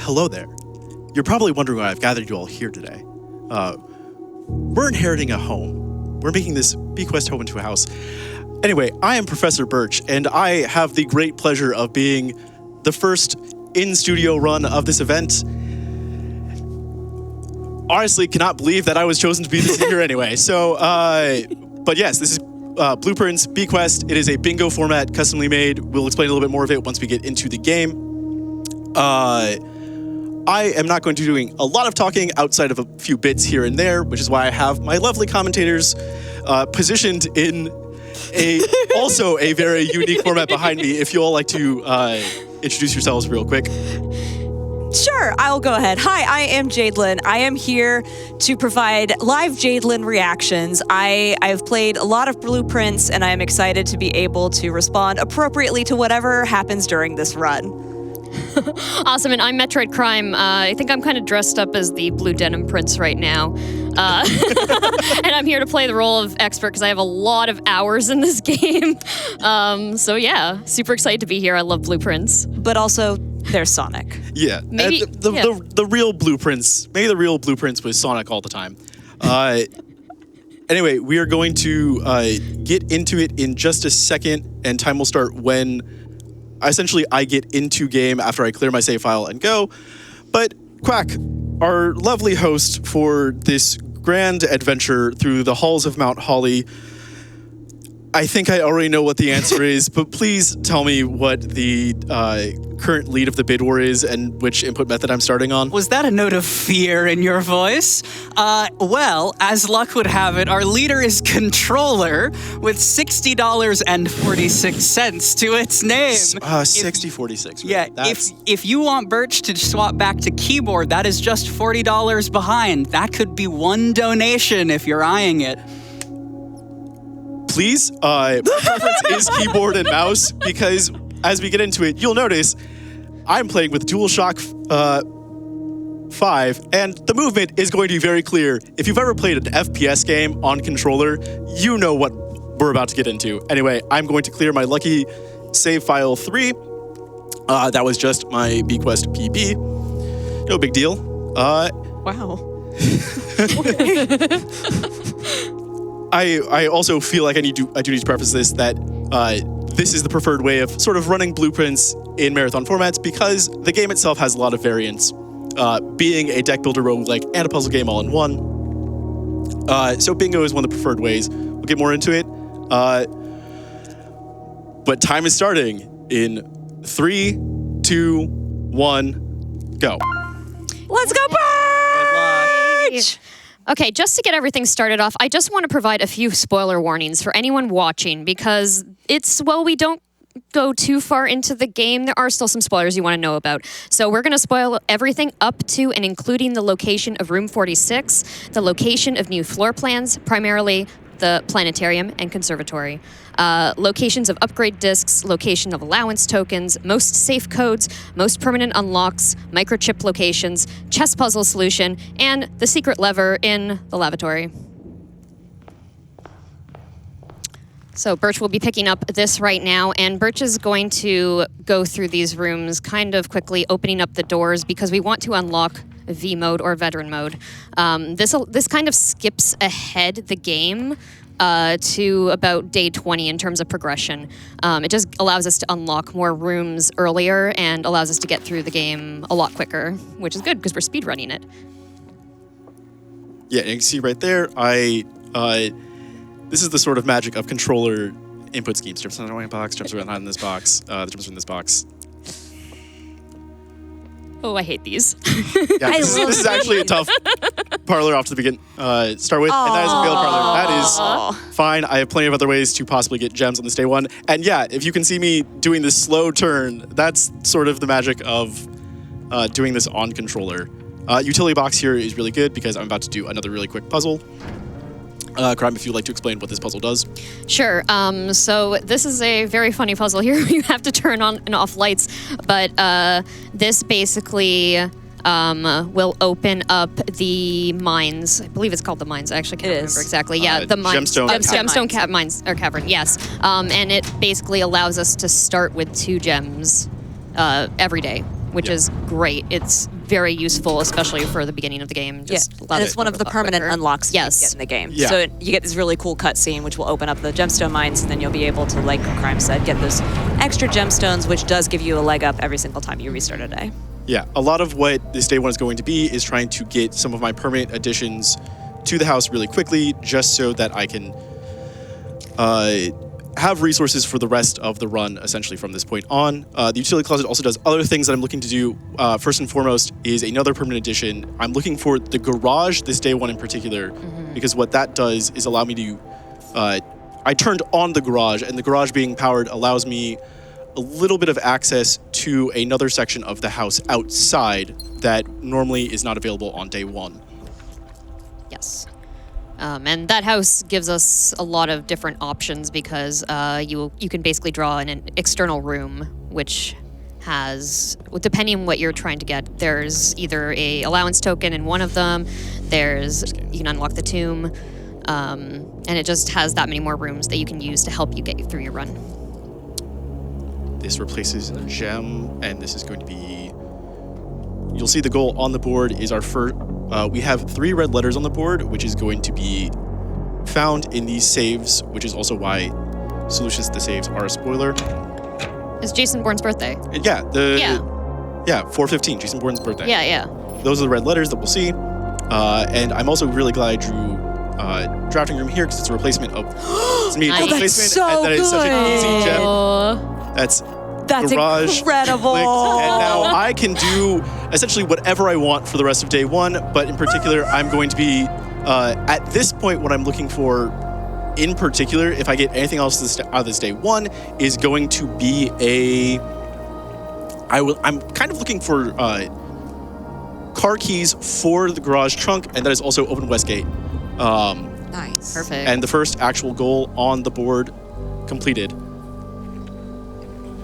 hello there. You're probably wondering why I've gathered you all here today. We're inheriting a home. We're making this bequest home into a house. Anyway, I am Professor Burtch, and I have the great pleasure of being the first in-studio run of this event. Honestly, cannot believe that I was chosen to be this year anyway. So, but yes, this is Blueprints Bequest. It is a bingo format, customly made. We'll explain a little bit more of it once we get into the game. I am not going to be doing a lot of talking outside of a few bits here and there, which is why I have my lovely commentators positioned in also a very unique format behind me. If you all like to introduce yourselves real quick. Sure, I'll go ahead. Hi, I am Jaidlyn. I am here to provide live Jaidlyn reactions. I've played a lot of Blueprints, and I am excited to be able to respond appropriately to whatever happens during this run. Awesome, and I'm Metroid Crime. I think I'm kind of dressed up as the Blue Denim Prince right now. And I'm here to play the role of expert because I have a lot of hours in this game. So yeah, super excited to be here. I love Blueprints. But also, there's Sonic. Yeah, maybe the real Blueprints. Maybe the real Blueprints was Sonic all the time. Anyway, we are going to get into it in just a second, and time will start when essentially I get into game after I clear my save file and go. But Quack, our lovely host for this grand adventure through the halls of Mount Holly, I think I already know what the answer is, but please tell me what the current lead of the bid war is and which input method I'm starting on. Was that a note of fear in your voice? Well, as luck would have it, our leader is Controller with $60.46 to its name. 60.46. Yeah, if you want Birch to swap back to keyboard, that is just $40 behind. That could be one donation if you're eyeing it. Please, my preference is keyboard and mouse, because as we get into it, you'll notice I'm playing with DualShock 5, and the movement is going to be very clear. If you've ever played an FPS game on controller, you know what we're about to get into. Anyway, I'm going to clear my lucky save file 3. That was just my Bequest PB. No big deal. Wow. I also feel like I do need to preface this that this is the preferred way of sort of running Blueprints in marathon formats because the game itself has a lot of variants, being a deck builder roguelike and a puzzle game all in one. So bingo is one of the preferred ways. We'll get more into it. But time is starting in 3, 2, 1, go. Let's go, Birch! Okay, just to get everything started off, I just want to provide a few spoiler warnings for anyone watching because we don't go too far into the game. There are still some spoilers you want to know about. So we're going to spoil everything up to and including the location of Room 46, the location of new floor plans, primarily the planetarium and conservatory, locations of upgrade discs, location of allowance tokens, most safe codes, most permanent unlocks, microchip locations, chess puzzle solution, and the secret lever in the lavatory. So Birch will be picking up this right now, and Birch is going to go through these rooms kind of quickly, opening up the doors because we want to unlock V mode or veteran mode. This kind of skips ahead the game to about day 20 in terms of progression. It just allows us to unlock more rooms earlier and allows us to get through the game a lot quicker, which is good because we're speedrunning it. Yeah, and you can see right there, this is the sort of magic of controller input schemes. Jumps on the right box, jumps around in this box, jumps in this box. Oh, I hate these. Yeah, this is actually a tough parlor off to begin. Start with, and that is a failed parlor. That is fine. I have plenty of other ways to possibly get gems on this day one. And yeah, if you can see me doing this slow turn, that's sort of the magic of doing this on controller. Utility box here is really good because I'm about to do another really quick puzzle. Crime, if you'd like to explain what this puzzle does. Sure. So this is a very funny puzzle here. You have to turn on and off lights, but this basically will open up the mines. I believe it's called the mines. I actually can't remember exactly. Yeah, the mines. Gemstone mines or cavern. Yes. And it basically allows us to start with 2 gems every day, which is great. It's very useful, especially for the beginning of the game. Just Yeah, allows and it it's to one move of the a lot permanent quicker. unlocks that Yes. you get in the game. Yeah. So you get this really cool cutscene, which will open up the gemstone mines, and then you'll be able to, like Crime said, get those extra gemstones, which does give you a leg up every single time you restart a day. Yeah, a lot of what this day one is going to be is trying to get some of my permanent additions to the house really quickly, just so that I can have resources for the rest of the run, essentially, from this point on. The utility closet also does other things that I'm looking to do. First and foremost is another permanent addition. I'm looking for the garage, this day one in particular, because what that does is allow me to... I turned on the garage, and the garage being powered allows me a little bit of access to another section of the house outside that normally is not available on day one. Yes. And that house gives us a lot of different options because you can basically draw in an external room, which has, depending on what you're trying to get, there's either a allowance token in one of them, you can unlock the tomb, and it just has that many more rooms that you can use to help you get through your run. This replaces a gem, and this is going to be... You'll see the goal on the board is our first... we have 3 red letters on the board, which is going to be found in these saves, which is also why solutions to the saves are a spoiler. It's Jason Bourne's birthday. Yeah, 4/15, Jason Bourne's birthday. Yeah. Those are the red letters that we'll see. And I'm also really glad I drew drafting room here because it's a replacement of... It's me, Nice. replacement, That's so and that is such an easy gem. Oh. That's That's incredible. clicked, and now I can do essentially whatever I want for the rest of day one, but in particular, I'm going to be, at this point, what I'm looking for, in particular, if I get anything else out of this day one, is going to be I'm kind of looking for car keys for the garage trunk, and that is also open Westgate. Nice. Perfect. And the first actual goal on the board completed.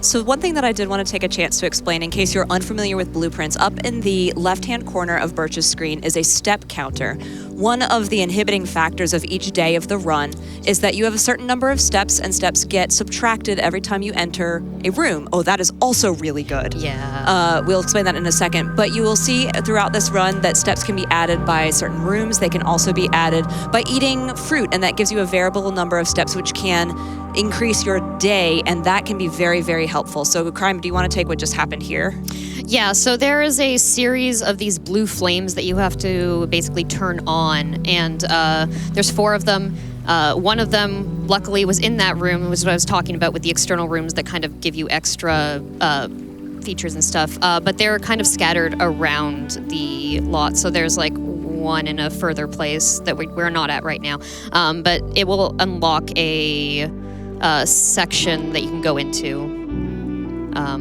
So one thing that I did want to take a chance to explain in case you're unfamiliar with blueprints, up in the left-hand corner of Burtch's screen is a step counter. One of the inhibiting factors of each day of the run is that you have a certain number of steps, and steps get subtracted every time you enter a room. Oh, that is also really good. Yeah. We'll explain that in a second, but you will see throughout this run that steps can be added by certain rooms. They can also be added by eating fruit, and that gives you a variable number of steps, which can increase your day, and that can be very, very helpful. So, Crime, do you want to take what just happened here? Yeah, so there is a series of these blue flames that you have to basically turn on, and there's 4 of them. One of them, luckily, was in that room, was what I was talking about with the external rooms that kind of give you extra features and stuff, but they're kind of scattered around the lot, so there's like one in a further place that we're not at right now, but it will unlock a section that you can go into,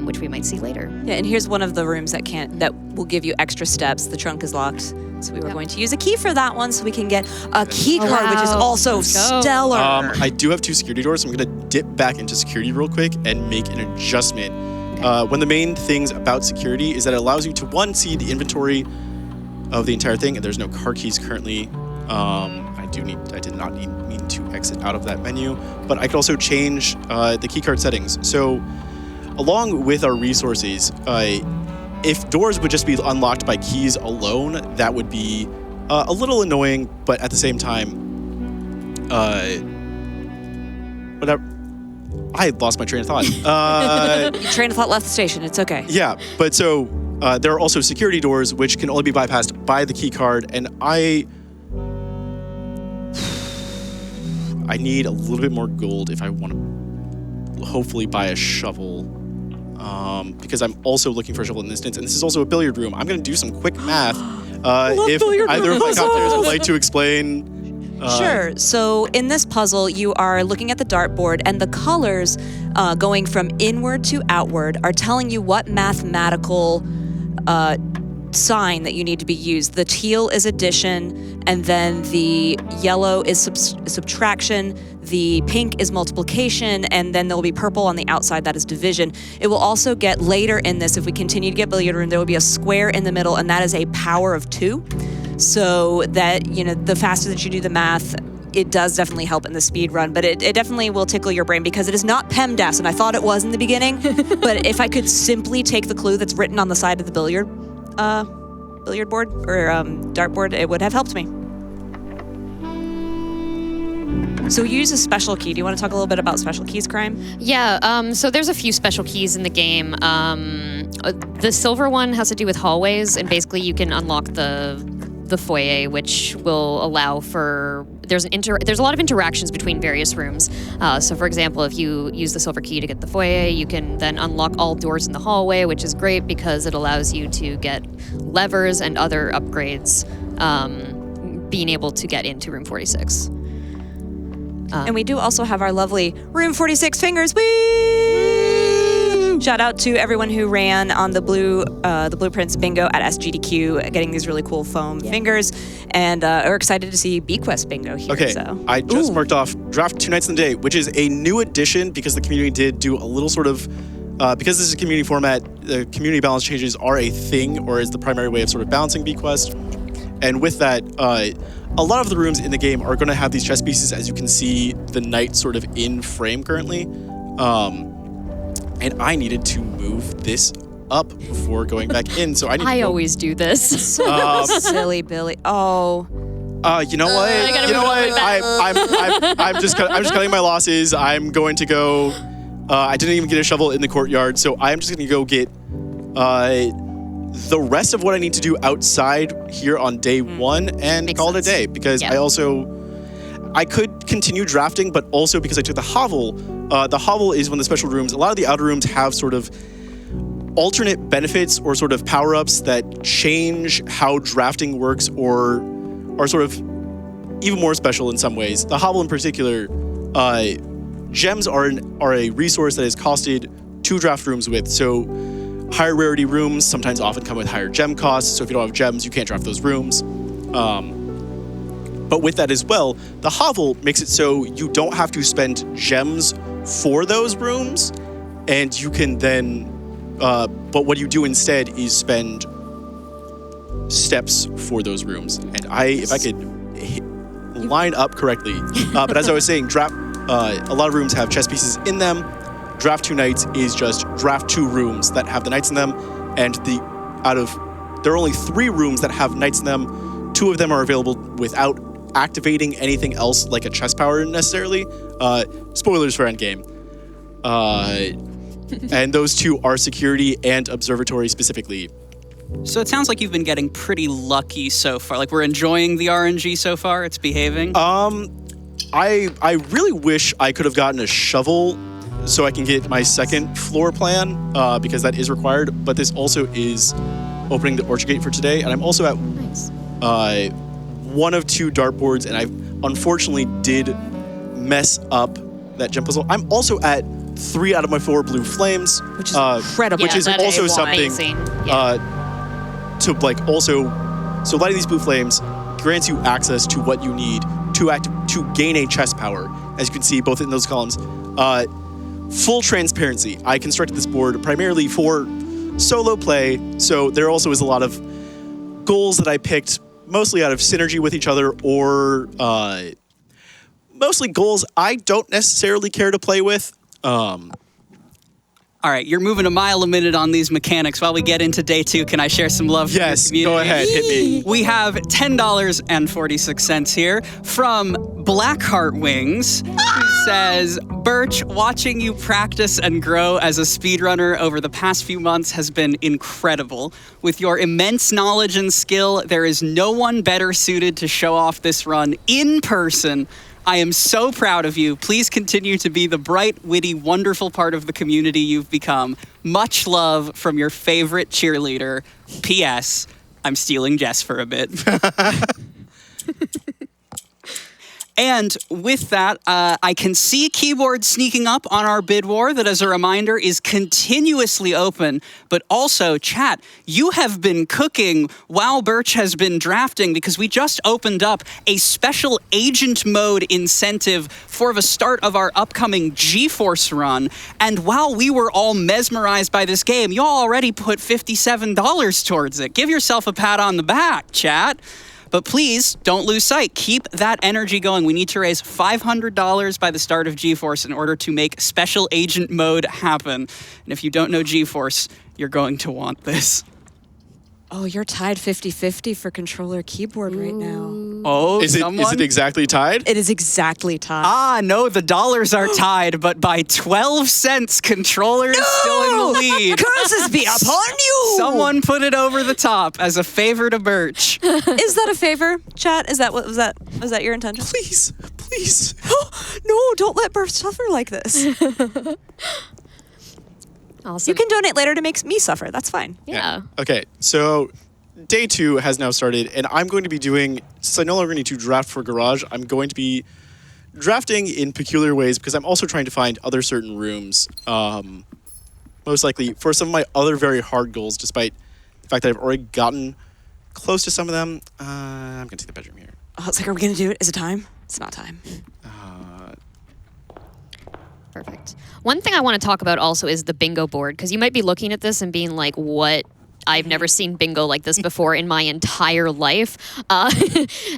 which we might see later. Yeah, and here's one of the rooms that will give you extra steps. The trunk is locked, so we were going to use a key for that one, so we can get a key card, which is wow. also Let's go. stellar. I do have 2 security doors, so I'm going to dip back into security real quick and make an adjustment. One of the main things about security is that it allows you to, 1, see the inventory of the entire thing, and there's no car keys currently. I did not mean to exit out of that menu, but I could also change the keycard settings. So, along with our resources, if doors would just be unlocked by keys alone, that would be a little annoying, but at the same time, whatever. I lost my train of thought. Your train of thought left the station. It's okay. Yeah, but so there are also security doors which can only be bypassed by the key card, and I need a little bit more gold if I want to hopefully buy a shovel, because I'm also looking for a shovel in this instance, and this is also a billiard room. I'm going to do some quick math. If either of my commentators would like to explain. Sure. So in this puzzle, you are looking at the dartboard, and the colors going from inward to outward are telling you what mathematical sign that you need to be used. The teal is addition, and then the yellow is subtraction, the pink is multiplication, and then there'll be purple on the outside, that is division. It will also get later in this, if we continue to get billiard room, there will be a square in the middle, and that is a power of 2. So that, the faster that you do the math, it does definitely help in the speed run, but it definitely will tickle your brain because it is not PEMDAS, and I thought it was in the beginning, but if I could simply take the clue that's written on the side of the billiard billiard board or dartboard, it would have helped me. So you use a special key. Do you want to talk a little bit about special keys, Crime? Yeah, so there's a few special keys in the game. The silver one has to do with hallways, and basically you can unlock the foyer, which will allow for there's a lot of interactions between various rooms. So, for example, if you use the silver key to get the foyer, you can then unlock all doors in the hallway, which is great because it allows you to get levers and other upgrades, being able to get into room 46. And we do also have our lovely Room 46 fingers. Woo! Shout out to everyone who ran on the Blueprints bingo at SGDQ, getting these really cool foam fingers, and are excited to see BQuest bingo here. Okay, So. I just marked off Draft 2 Nights in the Day, which is a new addition because the community did do a little sort of, because this is a community format, the community balance changes are a thing, or is the primary way of sort of balancing BQuest. And with that, a lot of the rooms in the game are going to have these chess pieces, as you can see the knight sort of in frame currently. And I needed to move this up before going back in, so I always do this. Silly Billy. Oh. You know what? I'm just cutting my losses. I'm going to go. I didn't even get a shovel in the courtyard, so I'm just going to go get the rest of what I need to do outside here on day one and Makes call it a sense. day, because Yeah. I could continue drafting, but also because I took the hovel. The hovel is one of the special rooms. A lot of the outer rooms have sort of alternate benefits or sort of power-ups that change how drafting works, or are sort of even more special in some ways. The hovel in particular, gems are a resource that is costed to draft rooms with. So higher rarity rooms sometimes often come with higher gem costs. So if you don't have gems, you can't draft those rooms. But with that as well, the hovel makes it so you don't have to spend gems for those rooms, and you can then, but what you do instead is spend steps for those rooms. And if I could line up correctly, but as I was saying, a lot of rooms have chess pieces in them. Draft 2 Knights is just draft 2 rooms that have the knights in them, and there are only 3 rooms that have knights in them. 2 of them are available without activating anything else like a chess power necessarily. Spoilers for endgame. And those 2 are security and observatory specifically. So it sounds like you've been getting pretty lucky so far. Like, we're enjoying the RNG so far. It's behaving. I really wish I could have gotten a shovel so I can get my second floor plan, because that is required. But this also is opening the Orchard Gate for today, and I'm also at one of 2 dartboards, and I unfortunately did mess up that gem puzzle. I'm also at 3 out of my 4 blue flames, Which is incredible. which is that also is something amazing. Yeah. so lighting these blue flames grants you access to what you need to gain a chess power. As you can see, both in those columns. Full transparency. I constructed this board primarily for solo play, so there also is a lot of goals that I picked mostly out of synergy with each other, or mostly goals I don't necessarily care to play with. All right, you're moving a mile a minute on these mechanics. While we get into day 2, can I share some love from Yes, the community? go ahead, hit me. We have $10.46 here from Blackheart Wings, who says, Burtch, watching you practice and grow as a speedrunner over the past few months has been incredible. With your immense knowledge and skill, there is no one better suited to show off this run in person. I am so proud of you. Please continue to be the bright, witty, wonderful part of the community you've become. Much love from your favorite cheerleader. P.S. I'm stealing Jess for a bit. And with that, I can see keyboard sneaking up on our bid war that, as a reminder, is continuously open. But also, chat, you have been cooking while Burtch has been drafting, because we just opened up a special agent mode incentive for the start of our upcoming GeForce run. And while we were all mesmerized by this game, you all already put $57 towards it. Give yourself a pat on the back, chat. But please, don't lose sight. Keep that energy going. We need to raise $500 by the start of GeForce in order to make Special Agent Mode happen. And if you don't know GeForce, you're going to want this. Oh, you're tied 50-50 for controller keyboard right now. Oh, Is it exactly tied? It is exactly tied. Ah, no, the dollars are tied, but by 12 cents, controller is still in the lead. Curses be upon you! Someone put it over the top as a favor to Burtch. Is that a favor, chat? Is that what was that your intention? Please. No, don't let Burtch suffer like this. Awesome. You can donate later to make me suffer. That's fine. Yeah. Okay, so day 2 has now started, and I'm going to be doing, since I no longer need to draft for Garage, I'm going to be drafting in peculiar ways because I'm also trying to find other certain rooms, most likely for some of my other very hard goals, despite the fact that I've already gotten close to some of them. I'm going to take the bedroom here. Oh, it's like, are we going to do it? Is it time? It's not time. Perfect. One thing I want to talk about also is the bingo board, because you might be looking at this and being like, what? I've never seen bingo like this before in my entire life.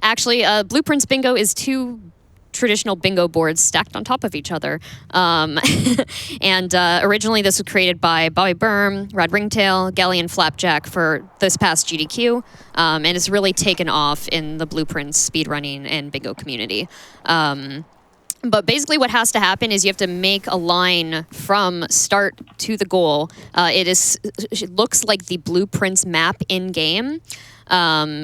Actually, Blueprints Bingo is 2 traditional bingo boards stacked on top of each other. And originally this was created by Bobby Burm, Rod Ringtail, Galleon Flapjack for this past GDQ. And it's really taken off in the Blueprints speedrunning and bingo community. But basically what has to happen is you have to make a line from start to the goal. It looks like the Blueprints map in-game,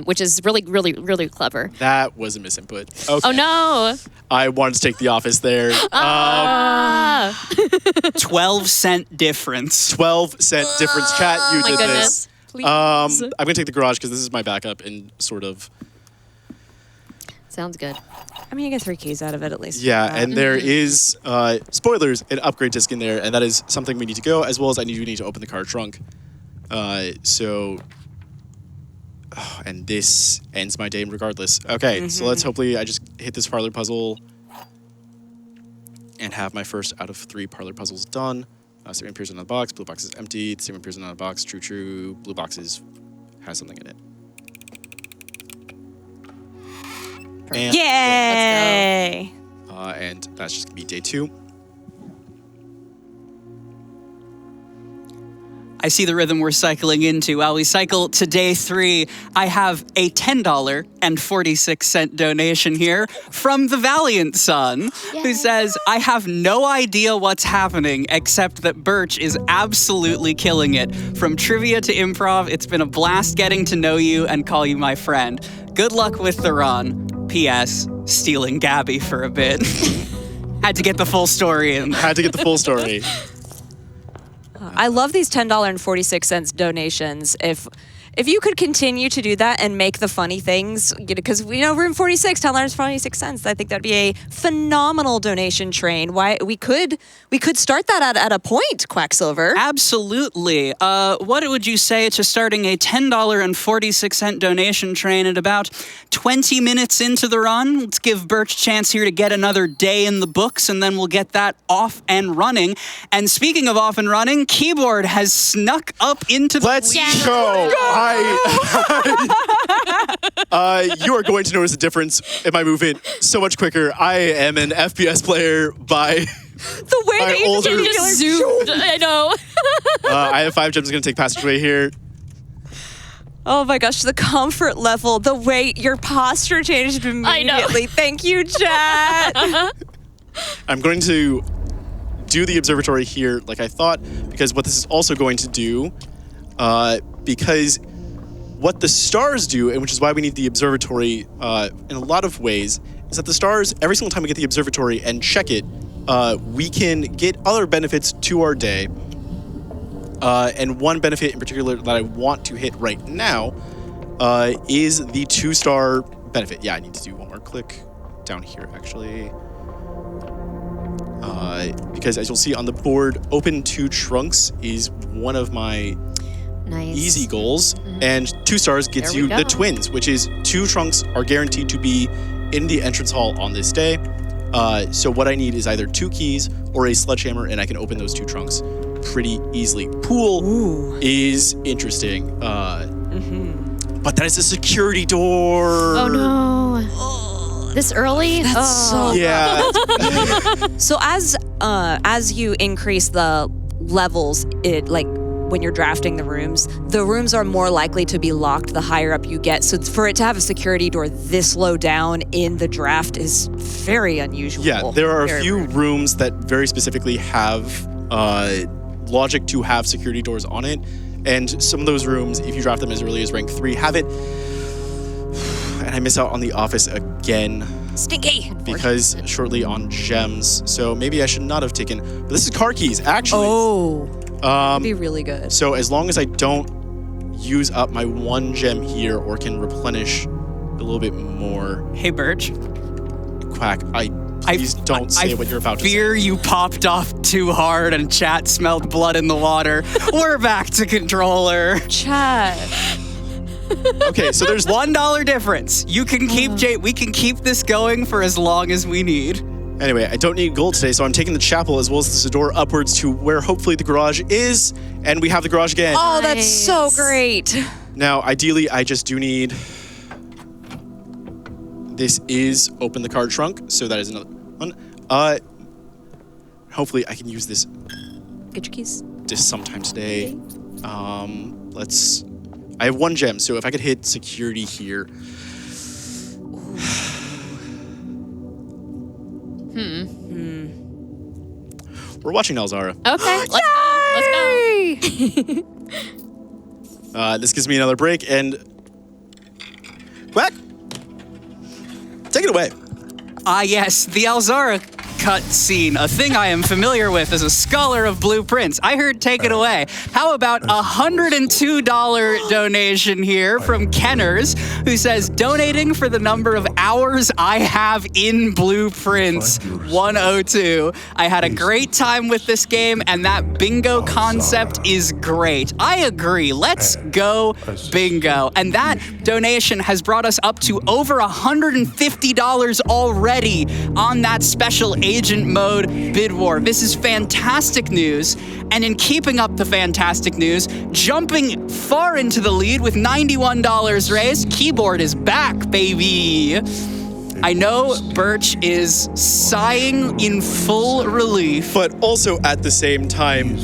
which is really, really, really clever. That was a misinput. Okay. Oh, no. I wanted to take the office there. 12-cent difference. 12-cent difference. Chat, you My did goodness. this. Please. I'm going to take the Garage because this is my backup and sort of... Sounds good. I mean, you get 3 keys out of it at least. Yeah, and there is, spoilers, an upgrade disc in there, and that is something we need to go, as well as I need to open the car trunk. And this ends my day regardless. Okay, so let's hopefully I just hit this parlor puzzle and have my first out of 3 parlor puzzles done. Statement appears in the box, blue box is empty, statement appears in the box, true, blue box has something in it. And, Yay! and that's just gonna be day 2. I see the rhythm we're cycling into. While we cycle to day 3, I have a $10.46 donation here from the Valiant Son, who says, I have no idea what's happening except that Burtch is absolutely killing it. From trivia to improv, it's been a blast getting to know you and call you my friend. Good luck with the run. P.S. Stealing Gabby for a bit. Had to get the full story in. Had to get the full story. I love these $10.46 donations. If you could continue to do that and make the funny things, because room 46, $10.46. I think that'd be a phenomenal donation train. Why we could start that at a point, Quacksilver. Absolutely. What would you say to starting a $10.46 donation train at about 20 minutes into the run? Let's give Burtch a chance here to get another day in the books, and then we'll get that off and running. And speaking of off and running, Keyboard has snuck up into the Let's lead. go. You are going to notice a difference in my movement so much quicker. I am an FPS player by The way that you older- just Zoomed. I know. I have 5 gems. I'm going to take passageway here. Oh my gosh, the comfort level, the way your posture changed immediately. Thank you, chat. I'm going to do the observatory here like I thought, because what this is also going to do, because what the stars do, and which is why we need the observatory in a lot of ways, is that the stars, every single time we get the observatory and check it, we can get other benefits to our day. And one benefit in particular that I want to hit right now is the 2-star benefit. Yeah, I need to do one more click down here, actually. Because as you'll see on the board, open 2 trunks is one of my easy goals. And 2 stars gets There we you the go. twins, which is 2 trunks are guaranteed to be in the entrance hall on this day. So what I need is either 2 keys or a sledgehammer, and I can open those 2 trunks pretty easily. Pool is interesting. But that is a security door. Oh, no. This early? so Yeah. So as you increase the levels, when you're drafting the rooms are more likely to be locked the higher up you get. So for it to have a security door this low down in the draft is very unusual. Yeah, there are a Very few rude. rooms that very specifically have logic to have security doors on it. And some of those rooms, if you draft them as early as rank 3, have it. And I miss out on the office again. Stinky. Because shortly on gems. So maybe I should not have taken. But this is car keys, actually. Oh, that'd be really good. So as long as I don't use up my 1 gem here or can replenish a little bit more. Hey, Burtch. Quack, please don't say what you're about to say. I fear you popped off too hard and chat smelled blood in the water. We're back to controller. Chad. Okay, so there's $1 difference. You can keep we can keep this going for as long as we need. Anyway, I don't need gold today, so I'm taking the chapel as well as the door upwards to where hopefully the garage is, and we have the garage again. Oh, that's so great. Now, ideally, I just do need... This is open the card trunk, so that is another one. Hopefully, I can use this Get your keys. sometime today. I have 1 gem, so if I could hit security here. We're watching Alzara. Okay, let's go. This gives me another break, and Quack, take it away. Ah, yes, the Alzara cutscene, a thing I am familiar with as a scholar of blueprints. I heard take it away. How about a $102 donation here from Kenners, who says, donating for the number of hours I have in blueprints, 102. I had a great time with this game, and that bingo concept is great. I agree. Let's go bingo. And that donation has brought us up to over $150 already on that special agent mode bid war. This is fantastic news. And in keeping up the fantastic news, jumping far into the lead with $91 raised, Keyboard is back, baby. I know Burtch is sighing in full relief. But also at the same time,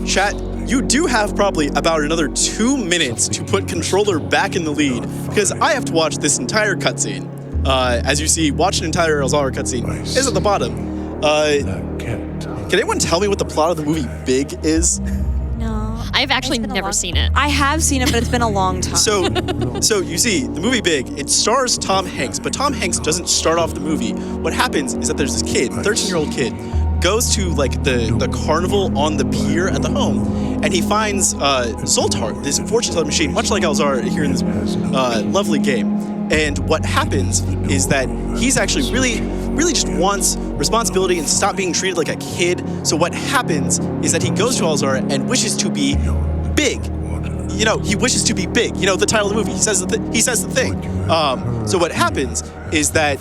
chat, you do have probably about another 2 minutes to put controller back in the lead, because I have to watch this entire cutscene. As you see, watch an entire Alzara cutscene is at the bottom. Can anyone tell me what the plot of the movie Big is? No. I've actually never seen it. I have seen it, but it's been a long time. So you see, the movie Big, it stars Tom Hanks, but Tom Hanks doesn't start off the movie. What happens is that there's this kid, 13-year-old kid, goes to like the carnival on the pier at the home, and he finds Zoltar, this fortune-telling machine, much like Alzara here in this lovely game. And what happens is that he's actually really just wants responsibility and stop being treated like a kid. So what happens is that he goes to Alzara and wishes to be big. You know, he wishes to be big. You know, the title of the movie, he says the thing. So what happens is that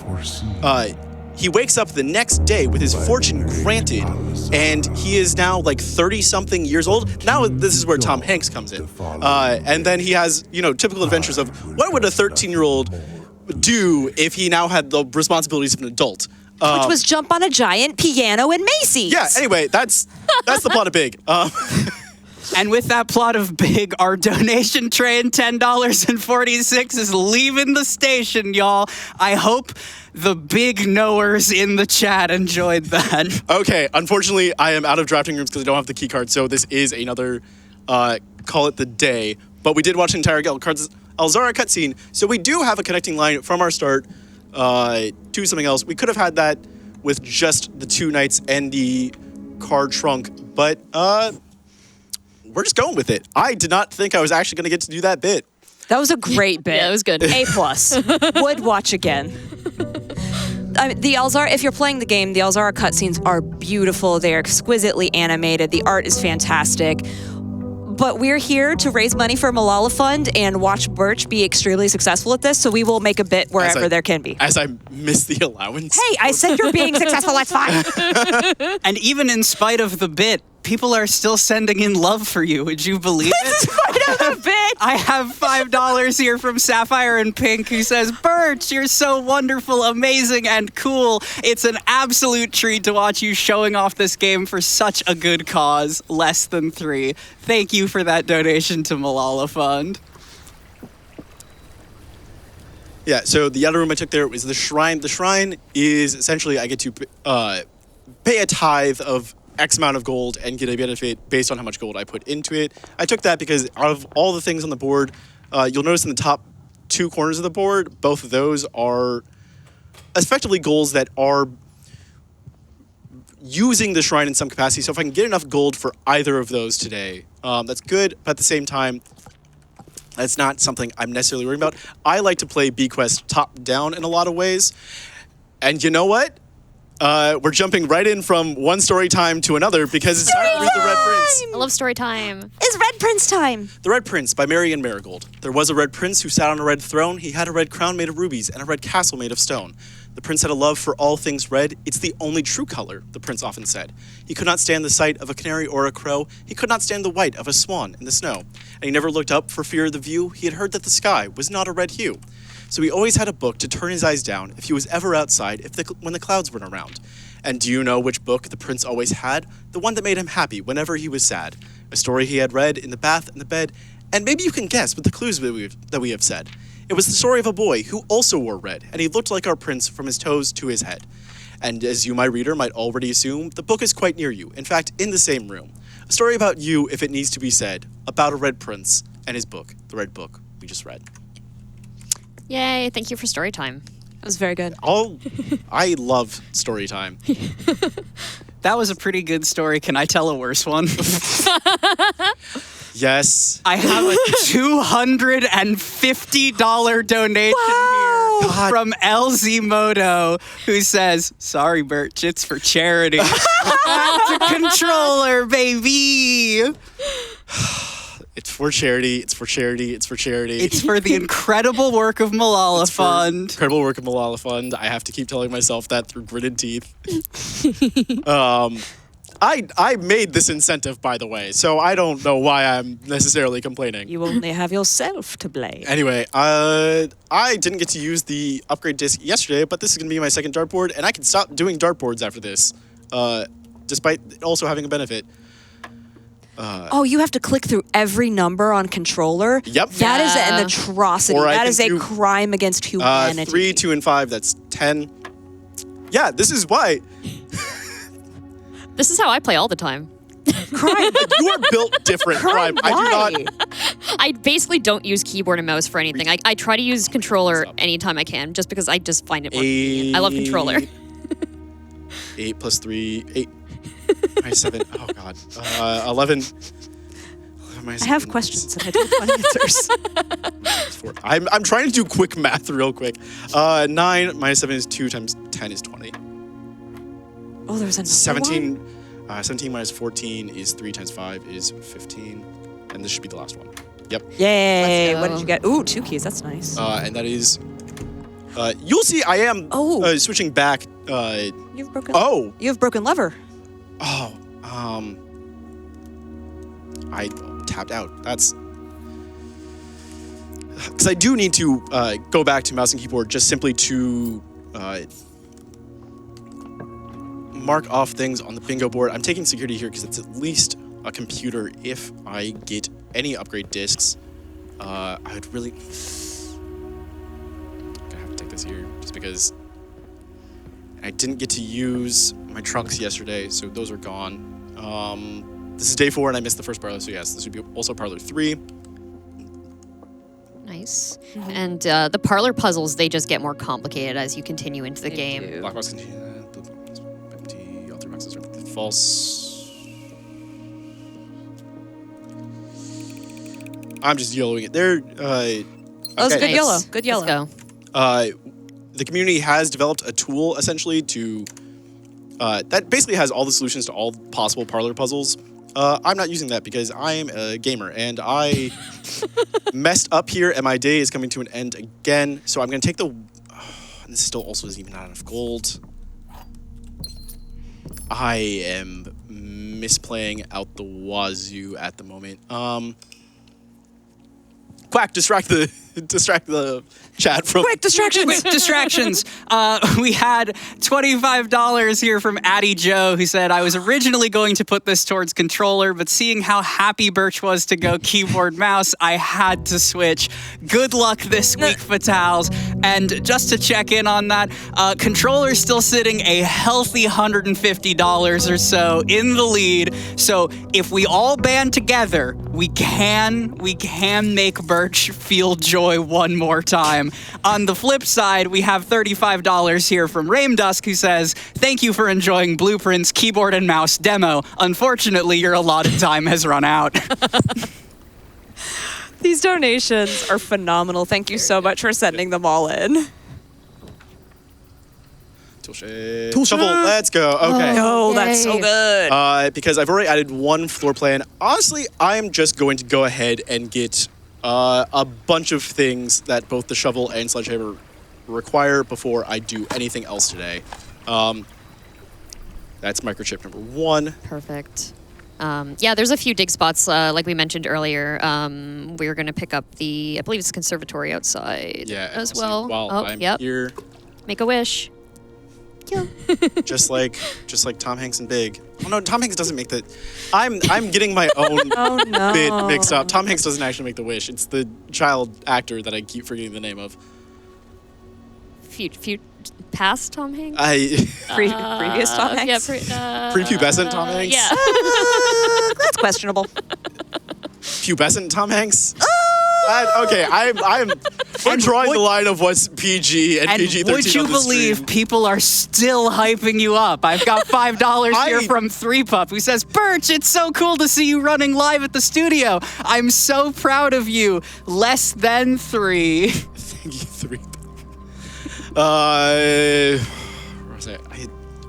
he wakes up the next day with his fortune granted, and he is now like 30-something years old. Now this is where Tom Hanks comes in. And then he has, you know, typical adventures of what would a 13-year-old do if he now had the responsibilities of an adult. Which was jump on a giant piano in Macy's. Yeah, anyway, that's the plot of Big. And with that plot of Big, our donation train, $10.46, is leaving the station, y'all. I hope the big knowers in the chat enjoyed that. Okay, unfortunately, I am out of drafting rooms because I don't have the key card, so this is another call it the day. But we did watch an entire Alzara cutscene, so we do have a connecting line from our start to something else. We could have had that with just the 2 nights and the card trunk, but we're just going with it. I did not think I was actually going to get to do that bit. That was a great bit. Yeah, it was good. A+. Would watch again. I mean, the Alzara, if you're playing the game, the Alzara cutscenes are beautiful. They are exquisitely animated. The art is fantastic. But we're here to raise money for Malala Fund and watch Burtch be extremely successful at this, so we will make a bit wherever there can be. As I miss the allowance. Hey, I said you're being successful, that's fine. And even in spite of the bit, People are still sending in love for you. Would you believe it? I have $5 here from Sapphire and Pink who says, Burtch, you're so wonderful, amazing, and cool. It's an absolute treat to watch you showing off this game for such a good cause. Less than 3. Thank you for that donation to Malala Fund. Yeah, so the other room I took there was the shrine. The shrine is essentially I get to pay a tithe of X amount of gold and get a benefit based on how much gold I put into it. I took that because out of all the things on the board, you'll notice in the top 2 corners of the board, both of those are effectively goals that are using the shrine in some capacity. So if I can get enough gold for either of those today, that's good, but at the same time, that's not something I'm necessarily worried about. I like to play BQuest top-down in a lot of ways, and you know what? We're jumping right in from one story time to another because it's time to read The Red Prince. I love story time. It's Red Prince time. The Red Prince by Marion Marigold. There was a red prince who sat on a red throne. He had a red crown made of rubies and a red castle made of stone. The prince had a love for all things red. It's the only true color, the prince often said. He could not stand the sight of a canary or a crow. He could not stand the white of a swan in the snow. And he never looked up for fear of the view. He had heard that the sky was not a red hue. So he always had a book to turn his eyes down if he was ever outside when the clouds weren't around. And do you know which book the prince always had? The one that made him happy whenever he was sad. A story he had read in the bath and the bed. And maybe you can guess with the clues that we have said. It was the story of a boy who also wore red, and he looked like our prince from his toes to his head. And as you, my reader, might already assume, the book is quite near you, in fact, in the same room. A story about you, if it needs to be said, about a red prince and his book, the red book we just read. Yay, thank you for story time. That was very good. I love story time. That was a pretty good story. Can I tell a worse one? Yes. I have a $250 donation here from LZ Moto, who says, sorry, Burtch, it's for charity. It's a controller, baby. It's for charity. It's for charity. It's for charity. It's for the incredible work of Malala Fund. Incredible work of Malala Fund. I have to keep telling myself that through gritted teeth. I made this incentive, by the way, so I don't know why I'm necessarily complaining. You only have yourself to blame. Anyway, I didn't get to use the upgrade disc yesterday, but this is going to be my second dartboard, and I can stop doing dartboards after this, despite it also having a benefit. You have to click through every number on controller? Yep. That is an atrocity. Or I That can is a do, crime against humanity. 3, 2, and 5, that's 10. Yeah, this is why. This is how I play all the time. Crime. You are built different, Crime. I do not. I basically don't use keyboard and mouse for anything. I try to use controller anytime I can, just because I just find it more convenient. I love controller. 8 plus 3, 8. Minus 7. Oh, God. 11. I have questions and I don't want answers. 4. I'm trying to do quick math real quick. 9 minus 7 is 2 times 10 is 20. Oh, there's another 17. one? 17 minus 14 is 3 times 5 is 15. And this should be the last one. Yep. Yay. Let's go. What did you get? Ooh, 2 keys. That's nice. And that is... you'll see I am switching back. You've broken. You have broken lever. I tapped out. That's... Because I do need to go back to mouse and keyboard just simply to... mark off things on the bingo board. I'm taking security here because it's at least a computer. If I get any upgrade discs, I would really... I'm gonna have to take this here just because I didn't get to use my trunks yesterday, so those are gone. This is day 4 and I missed the first parlor, so yes, this would be also parlor 3. Nice. And the parlor puzzles, they just get more complicated as you continue into the game. Black box continue. All 3 boxes are false. I'm just yellowing it there. That was good yellow. Good yellow. Let's go. The community has developed a tool essentially to that basically has all the solutions to all possible parlor puzzles. I'm not using that because I'm a gamer and I messed up here and my day is coming to an end again. So I'm going to take the... and this still also isn't even not enough gold. I am misplaying out the wazoo at the moment. Quack, distract the chat from. Quick, distractions. Quick distractions. We had $25 here from Addie Joe, who said, I was originally going to put this towards controller, but seeing how happy Burtch was to go keyboard mouse, I had to switch. Good luck this week, Fatals. And just to check in on that, controller's still sitting a healthy $150 or so in the lead. So if we all band together, we can make Burtch feel joy one more time. On the flip side, we have $35 here from Raimdusk, who says, thank you for enjoying Blueprint's keyboard and mouse demo. Unfortunately, your allotted time has run out. These donations are phenomenal. Thank you so much for sending them all in. Shovel, let's go. Okay. Oh, that's so Yay. good. Because I've already added one floor plan. Honestly, I'm just going to go ahead and get a bunch of things that both the shovel and sledgehammer require before I do anything else today. That's microchip number 1. Perfect. Yeah, there's a few dig spots, like we mentioned earlier. We're going to pick up I believe it's conservatory outside as well. While Oh, I'm yep. here, Make a wish. Kill. just like Tom Hanks and Big. Oh no, Tom Hanks doesn't make the. I'm getting my own Oh, no. bit mixed up. Tom Hanks doesn't actually make the wish. It's the child actor that I keep forgetting the name of. Past Tom Hanks? Previous Tom Hanks? Prepubescent Tom Hanks? Yeah. That's questionable. Pubescent Tom Hanks? Okay, we're drawing the line of what's PG and PG-13 would you on the believe stream. people are still hyping you up? I've got $5 here I- from 3Pup, who says, Burtch, it's so cool to see you running live at the studio. I'm so proud of you. Less than 3. Thank you, 3. Where was I?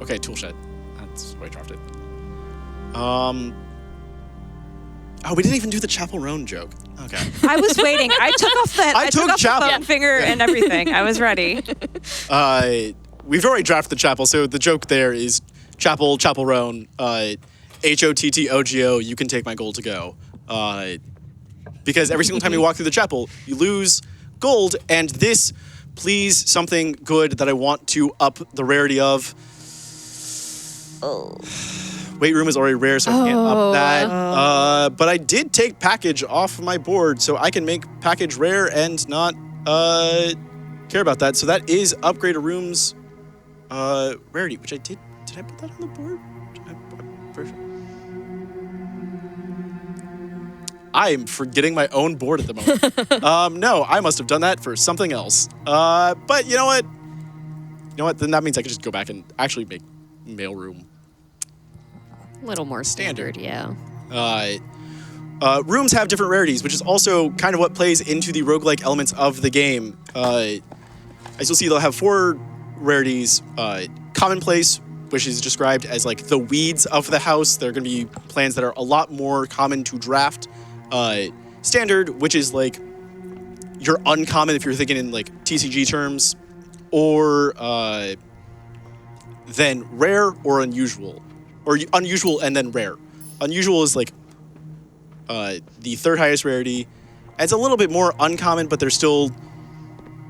Okay, toolshed. That's where I dropped it. Oh, we didn't even do the Chapel Roan joke. Okay. I was waiting. I took off the Chapel. phone finger and everything. I was ready. We've already drafted the chapel, so the joke there is Chapel Roan, HOTTOGO, you can take my gold to go. Because every single time you walk through the chapel, you lose gold, and this, please, something good that I want to up the rarity of. Oh. Weight room is already rare, so I can't up that. But I did take package off my board, so I can make package rare and not care about that. So that is upgrade a room's rarity, which I did. Did I put that on the board? I am forgetting my own board at the moment. No, I must have done that for something else. But you know what? Then that means I can just go back and actually make mailroom. A little more standard, yeah. Rooms have different rarities, which is also kind of what plays into the roguelike elements of the game. As you'll see, they'll have 4 rarities. Commonplace, which is described as like the weeds of the house. They're going to be plans that are a lot more common to draft. Standard, which is like your uncommon if you're thinking in like TCG terms, or then rare or unusual. Or unusual and then rare. Unusual is like the 3rd highest rarity. And it's a little bit more uncommon, but they're still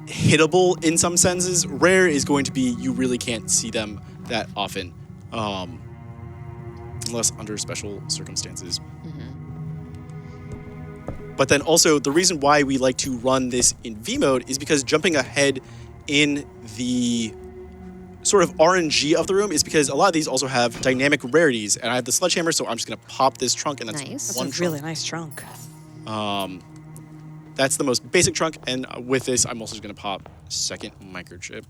hittable in some senses. Rare is going to be you really can't see them that often, unless under special circumstances. But then also the reason why we like to run this in V mode is because jumping ahead in the sort of RNG of the room is because a lot of these also have dynamic rarities, and I have the sledgehammer, so I'm just gonna pop this trunk, and that's Nice. one That's a trunk. really nice trunk. That's the most basic trunk, and with this, I'm also just gonna pop second microchip.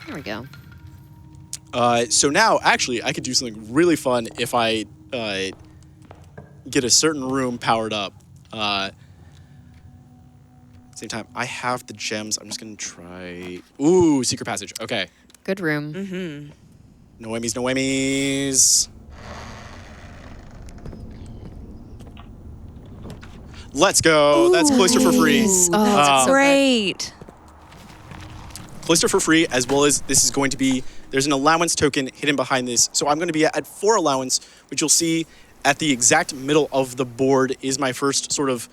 There we go. So now, actually, I could do something really fun if I get a certain room powered up. Same time, I have the gems. I'm just gonna try. Ooh, secret passage. Okay. Good room. No whammies, no whammies. Let's go. That's Cloister for free. Oh, that's so Great. Cloister for free, as well as this is going to be, there's an allowance token hidden behind this. So I'm going to be at 4 allowance, which you'll see at the exact middle of the board is my first sort of,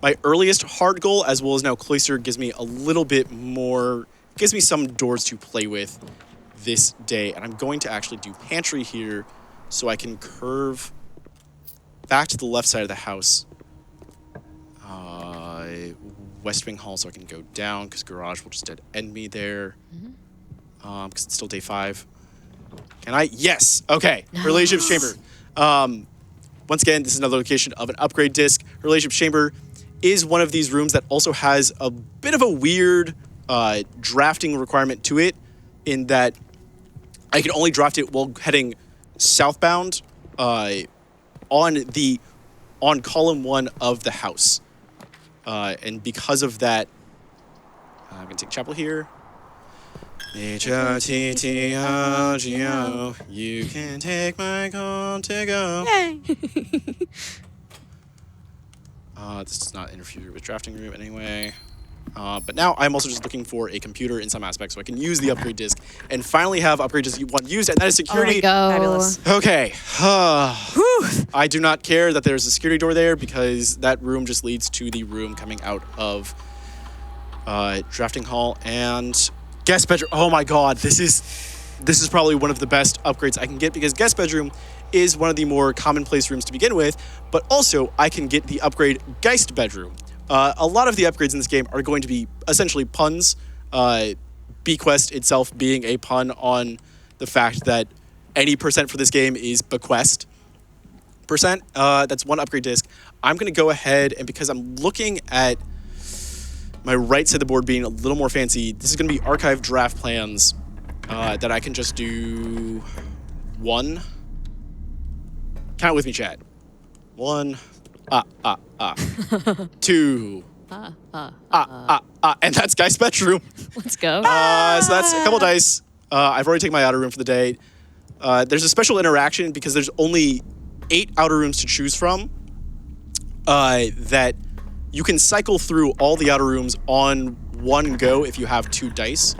my earliest hard goal, as well as now Cloister gives me a little bit more, gives me some doors to play with this day. And I'm going to actually do pantry here so I can curve back to the left side of the house. West Wing Hall, so I can go down because garage will just dead end me there. Because it's still day 5. Can I? Yes. Okay. No. Relationships chamber. Once again, this is another location of an upgrade disc. Relationships chamber is one of these rooms that also has a bit of a weird drafting requirement to it, in that I can only draft it while heading southbound on column 1 of the house. And because of that, I'm going to take chapel here. H-O-T-T-O-G-O, you can take my call to go. Yay! This does not interfere with drafting room anyway. But now I'm also just looking for a computer in some aspects so I can use the upgrade disc and finally have upgrade disc 1 used, and that is security. Fabulous. Okay. I do not care that there's a security door there because that room just leads to the room coming out of drafting hall and guest bedroom. Oh my god, this is probably one of the best upgrades I can get, because guest bedroom is one of the more commonplace rooms to begin with, but also I can get the upgrade Geist bedroom. A lot of the upgrades in this game are going to be essentially puns, bequest itself being a pun on the fact that any percent for this game is bequest percent. That's 1 upgrade disc. I'm going to go ahead, and because I'm looking at my right side of the board being a little more fancy, this is going to be archive draft plans that I can just do 1. Count with me, chat. 1, 2, and that's Guy's bedroom. Let's go. So that's a couple dice. I've already taken my outer room for the day. There's a special interaction because there's only 8 outer rooms to choose from. That you can cycle through all the outer rooms on 1 go if you have 2 dice.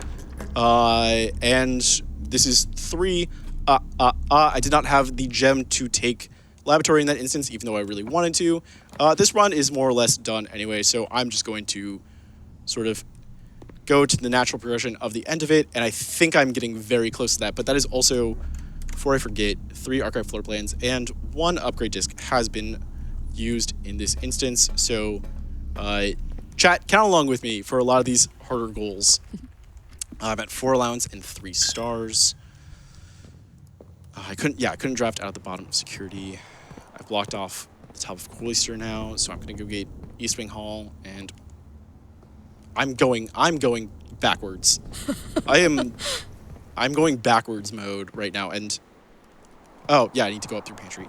And this is 3. I did not have the gem to take laboratory in that instance, even though I really wanted to. This run is more or less done anyway, so I'm just going to sort of go to the natural progression of the end of it, and I think I'm getting very close to that. But that is also, before I forget, 3 archive floor plans and 1 upgrade disc has been used in this instance. So chat, count along with me for a lot of these harder goals. I'm at 4 allowance and 3 stars. I couldn't draft out of the bottom of security. I've blocked off the top of Cloister now, so I'm gonna go get East Wing Hall, and I'm going backwards. I'm going backwards mode right now, and oh yeah, I need to go up through pantry.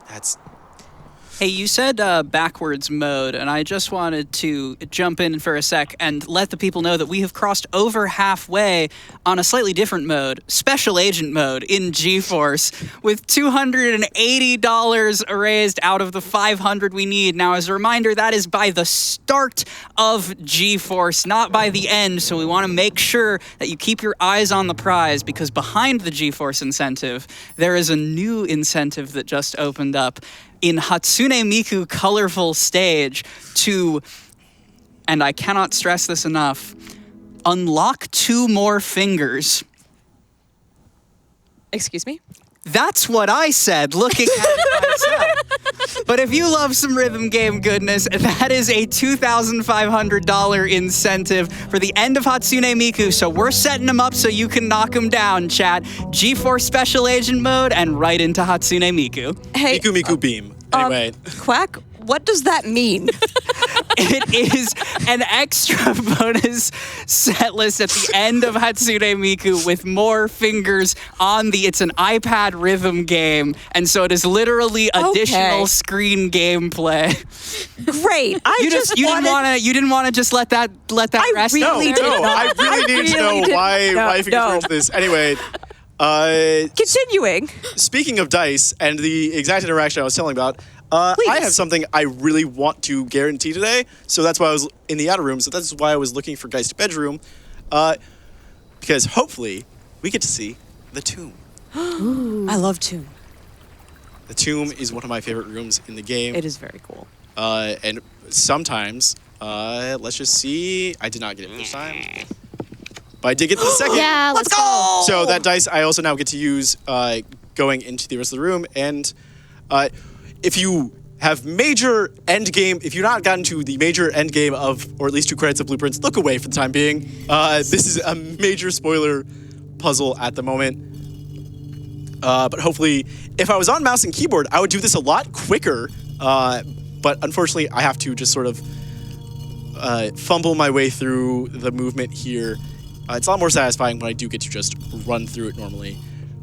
Hey, you said backwards mode, and I just wanted to jump in for a sec and let the people know that we have crossed over halfway on a slightly different mode, Special Agent mode in GeForce, with $280 erased out of the $500 we need. Now, as a reminder, that is by the start of GeForce, not by the end, so we want to make sure that you keep your eyes on the prize, because behind the GeForce incentive, there is a new incentive that just opened up in Hatsune Miku Colorful Stage to, and I cannot stress this enough, unlock 2 more fingers. Excuse me? That's what I said, looking at it myself. But if you love some rhythm game goodness, that is a $2,500 incentive for the end of Hatsune Miku, so we're setting them up so you can knock them down, chat. GeForce Special Agent mode and right into Hatsune Miku. Hey, Miku Beam. Anyway. Quack, what does that mean? It is an extra bonus set list at the end of Hatsune Miku with more fingers on it's an iPad rhythm game, and so it is literally additional screen gameplay. Great. You didn't want to just let that rest. I really need to know why fingers were into this. Anyway. Continuing. Speaking of dice and the exact interaction I was telling about, I have something I really want to guarantee today. So that's why I was in the outer room. So that's why I was looking for Geist bedroom, because hopefully we get to see the tomb. I love tomb. The tomb is one of my favorite rooms in the game. It is very cool. And sometimes, let's just see. I did not get it this time. But I did get the second. Yeah, let's go. So that dice I also now get to use going into the rest of the room. And if you have major end game, if you've not gotten to the major end game of, or at least 2 credits of Blueprints, look away for the time being. This is a major spoiler puzzle at the moment. But hopefully, if I was on mouse and keyboard, I would do this a lot quicker. But unfortunately, I have to just sort of fumble my way through the movement here. It's a lot more satisfying when I do get to just run through it normally.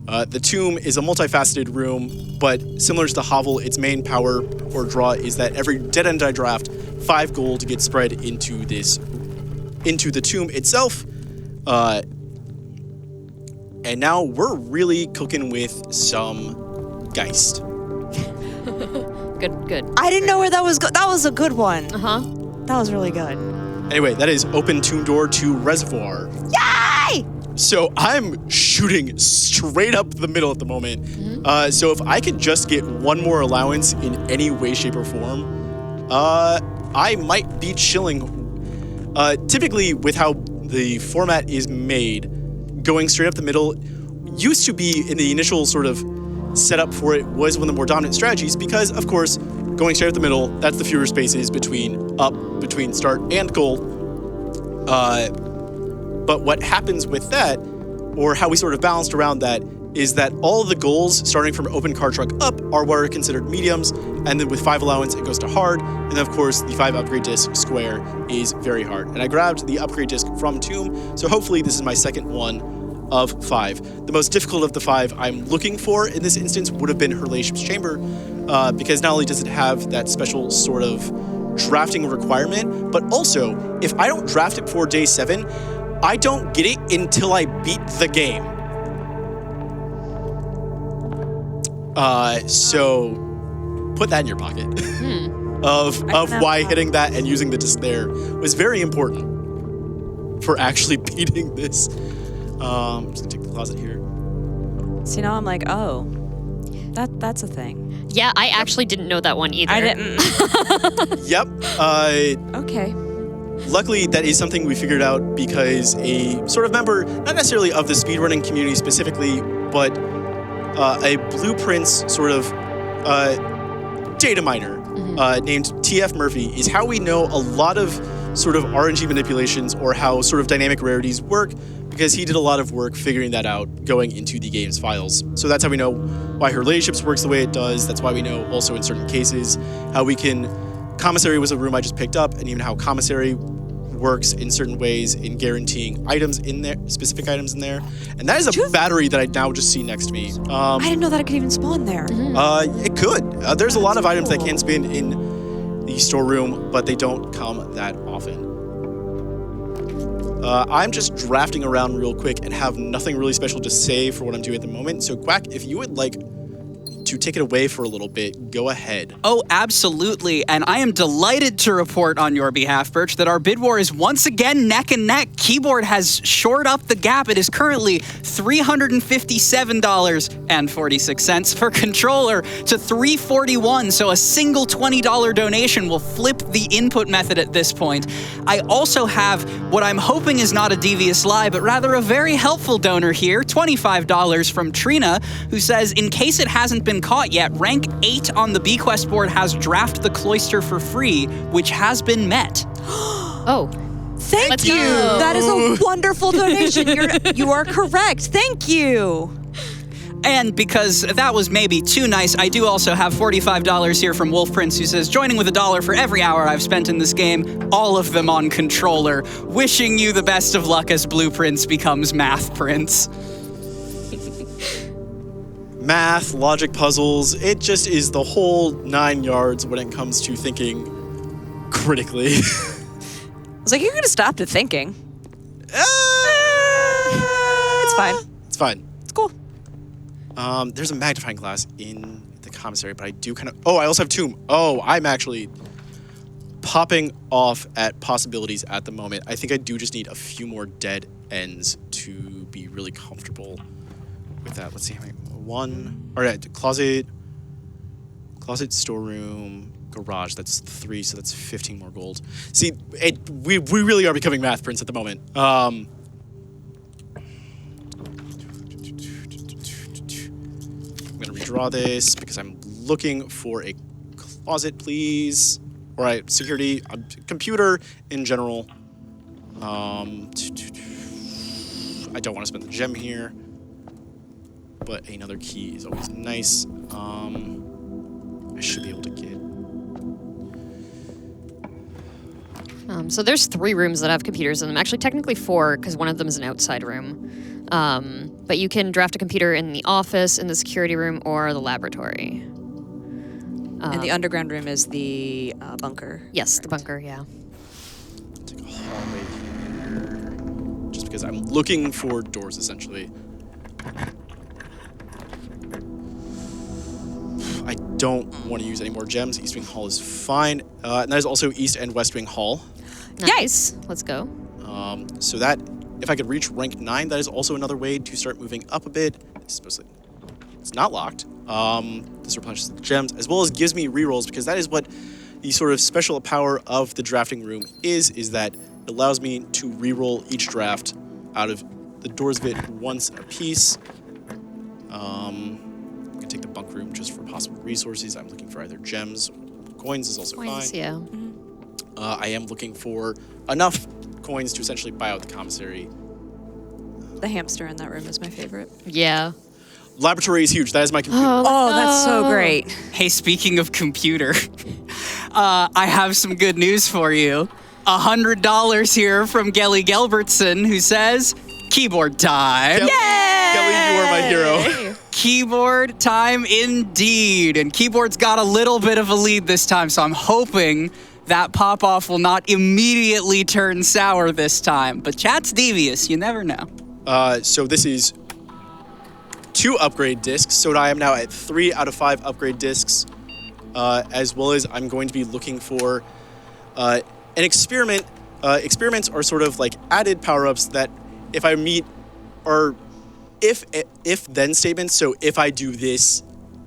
The tomb is a multifaceted room, but similar to the hovel, its main power or draw is that every dead end I draft, 5 gold gets spread into the tomb itself. And now we're really cooking with some Geist. Good. I didn't know where that was. That was a good one. That was really good. Anyway, that is open tomb door to reservoir. Yay! So I'm shooting straight up the middle at the moment. So if I could just get one more allowance in any way, shape, or form, I might be chilling. Typically, with how the format is made, going straight up the middle used to be, in the initial sort of setup for it, was one of the more dominant strategies because, of course, going straight up the middle, that's the fewer spaces between start and goal. But what happens with that, or how we sort of balanced around that, is that all of the goals starting from open card truck up are what are considered mediums, and then with 5 allowance it goes to hard, and then of course the 5 upgrade disc square is very hard. And I grabbed the upgrade disc from Tomb, so hopefully this is my second one of 5. The most difficult of the 5 I'm looking for in this instance would have been Her Ladyship's Chamber, because not only does it have that special sort of drafting requirement, but also if I don't draft it before day 7, I don't get it until I beat the game. So put that in your pocket. of why hitting that and using the disc there was very important for actually beating this. I'm just gonna take the closet here. See, now I'm like, oh, that's a thing. Yeah, I actually didn't know that one either. I didn't. Yep. Okay. Luckily, that is something we figured out because a sort of member, not necessarily of the speedrunning community specifically, but a Blueprints sort of data miner named TF Murphy is how we know a lot of sort of RNG manipulations or how sort of dynamic rarities work, because he did a lot of work figuring that out going into the game's files. So that's how we know why Her Ladyships works the way it does. That's why we know also in certain cases how we can... Commissary was a room I just picked up, and even how Commissary works in certain ways in guaranteeing items in there, specific items in there. And that is a battery that I now just see next to me. I didn't know that it could even spawn there. It could. There's a lot of items that can spin in the storeroom, but they don't come that often. I'm just drafting around real quick and have nothing really special to say for what I'm doing at the moment. So Quack, if you would like to take it away for a little bit, go ahead. Oh, absolutely. And I am delighted to report on your behalf, Birch, that our bid war is once again neck and neck. Keyboard has shored up the gap. It is currently $357.46 for controller to $341. So a single $20 donation will flip the input method at this point. I also have what I'm hoping is not a devious lie, but rather a very helpful donor here, $25 from Trina, who says, in case it hasn't been caught yet, rank 8 on the bequest board has draft the cloister for free, which has been met. Oh. Thank you. Go. That is a wonderful donation. You are correct. Thank you. And because that was maybe too nice, I do also have $45 here from Wolf Prince, who says, joining with $1 for every hour I've spent in this game, all of them on controller. Wishing you the best of luck as Blueprints becomes Math Prince. Math, logic puzzles, it just is the whole 9 yards when it comes to thinking critically. I was like, you're going to stop to thinking. It's fine. It's fine. It's cool. There's a magnifying glass in the commissary, but I do kind of... Oh, I also have Tomb. Oh, I'm actually popping off at possibilities at the moment. I think I do just need a few more dead ends to be really comfortable with that. Let's see how many... 1... All right, closet... Closet, storeroom, garage. That's 3, so that's 15 more gold. See, we really are becoming math prints at the moment. I'm gonna redraw this because I'm looking for a closet, please. All right, security, computer in general. I don't want to spend the gem here, but another key is always nice. I should be able to get. So there's 3 rooms that have computers in them. Actually, technically 4, because one of them is an outside room. But you can draft a computer in the office, in the security room, or the laboratory. And the underground room is the bunker. Yes, the bunker, yeah. Take a hallway here, just because I'm looking for doors, essentially. I don't want to use any more gems. East Wing Hall is fine. And that is also East and West Wing Hall. Nice. Let's go. So that, if I could reach rank 9, that is also another way to start moving up a bit. It's not locked. This replenishes the gems, as well as gives me rerolls, because that is what the sort of special power of the drafting room is that it allows me to reroll each draft out of the doors of it once a piece. I'm going to take the bunk room just for possible resources. I'm looking for either gems or coins is also Coins, fine. yeah. I am looking for enough coins to essentially buy out the commissary. The hamster in that room is my favorite. Yeah. Laboratory is huge. That is my computer. Oh, that's so great. Hey, speaking of computer, I have some good news for you. $100 here from Gelly Gelbertson, who says, keyboard time. Kelly, you are my hero. Keyboard time indeed. And keyboard's got a little bit of a lead this time, so I'm hoping that pop-off will not immediately turn sour this time. But chat's devious, you never know. So this is 2 upgrade discs, so I am now at 3 out of 5 upgrade discs, as well as I'm going to be looking for an experiment. Experiments are sort of like added power-ups that if I meet are if-then statements, so if I do this,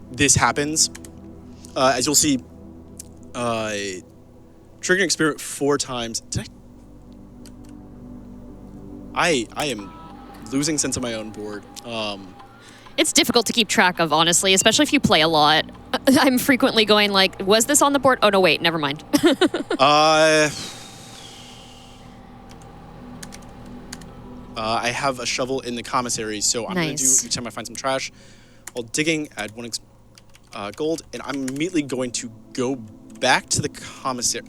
this happens. As you'll see, trigger an experiment 4 times. I am losing sense of my own board. It's difficult to keep track of, honestly, especially if you play a lot. I'm frequently going like, was this on the board? Oh, no, wait, never mind. I have a shovel in the commissary, so I'm going to do, Nice. each time I find some trash, while digging, add 1 gold, and I'm immediately going to go back to the commissary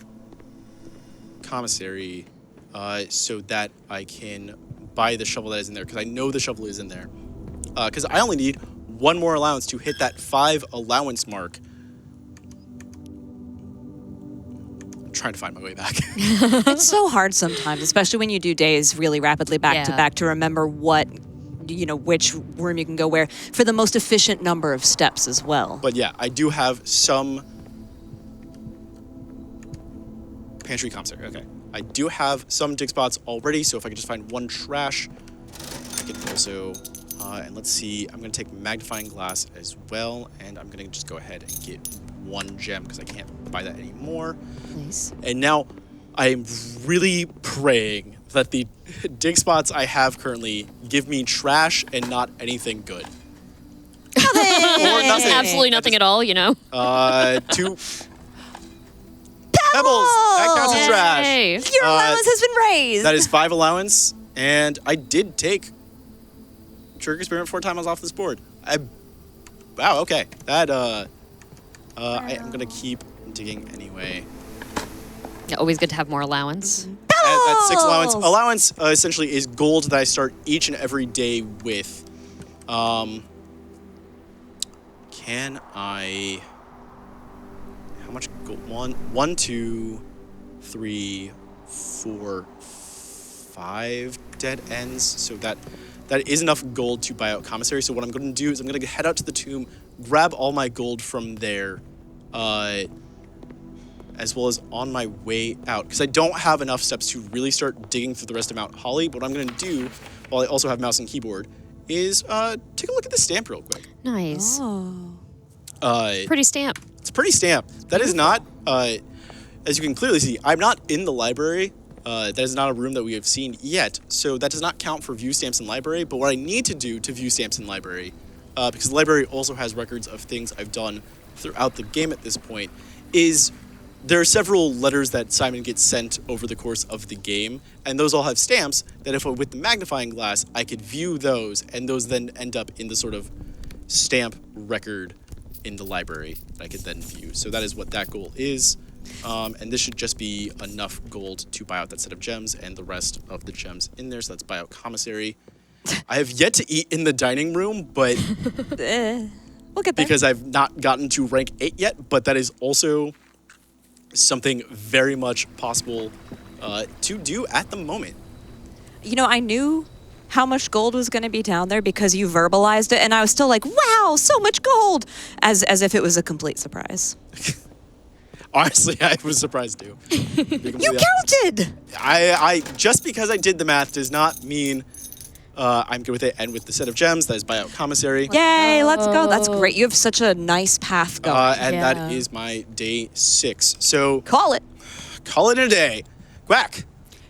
so that I can buy the shovel that is in there, because I know the shovel is in there. Because I only need 1 more allowance to hit that 5 allowance mark. I'm trying to find my way back. It's so hard sometimes, especially when you do days really rapidly back to Yeah. back, to remember what, which room you can go where for the most efficient number of steps as well. But yeah, I do have some pantry commissary. Okay, I do have some dig spots already. So if I could just find 1 trash, I can also. And let's see. I'm gonna take magnifying glass as well, and I'm gonna just go ahead and get 1 gem because I can't buy that anymore. Nice. And now I am really praying that the dig spots I have currently give me trash and not anything good. Or nothing. Absolutely nothing at all, 2 pebbles. That counts as trash. Hey. Your allowance has been raised. That is 5 allowance, and I did take trigger experiment 4 times off this board. Wow. Okay. That I am gonna keep digging anyway. Yeah, always good to have more allowance. That's 6 allowance. Allowance essentially is gold that I start each and every day with. Can I? How much gold? 1, 2, 3, 4, 5 dead ends. So that is enough gold to buy out commissary. So what I'm going to do is I'm going to head out to the tomb, grab all my gold from there, as well as on my way out, because I don't have enough steps to really start digging through the rest of Mount Holly. But what I'm going to do, while I also have mouse and keyboard, is take a look at the stamp real quick. Nice. Oh. Pretty stamp. It's pretty stamped. That is not, as you can clearly see, I'm not in the library. That is not a room that we have seen yet, so that does not count for view stamps in library. But what I need to do to view stamps in library, because the library also has records of things I've done throughout the game at this point, is there are several letters that Simon gets sent over the course of the game, and those all have stamps that if with the magnifying glass, I could view those, and those then end up in the sort of stamp record in the library that I could then view. So that is what that goal is. And this should just be enough gold to buy out that set of gems and the rest of the gems in there. So let's buy out commissary. I have yet to eat in the dining room, but We'll get there. because I've not gotten to rank 8 yet, but that is also something very much possible to do at the moment. You know, I knew how much gold was going to be down there because you verbalized it, and I was still like, wow, so much gold, as if it was a complete surprise. Honestly, I was surprised too. You counted! I just because I did the math does not mean I'm good with it. And with the set of gems, that is buyout commissary. Yay, let's go. That's great. You have such a nice path going. And Yeah. that is my day 6. So Call it. call it a day. Quack.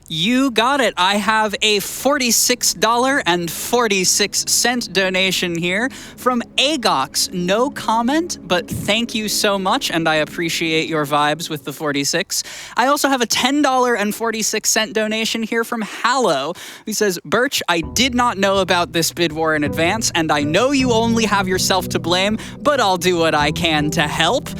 You got it. I have a $46.46 donation here from Agox. No comment, but thank you so much, and I appreciate your vibes with the 46. I also have a $10.46 donation here from Hallow, who says, Birch, I did not know about this bid war in advance, and I know you only have yourself to blame, but I'll do what I can to help.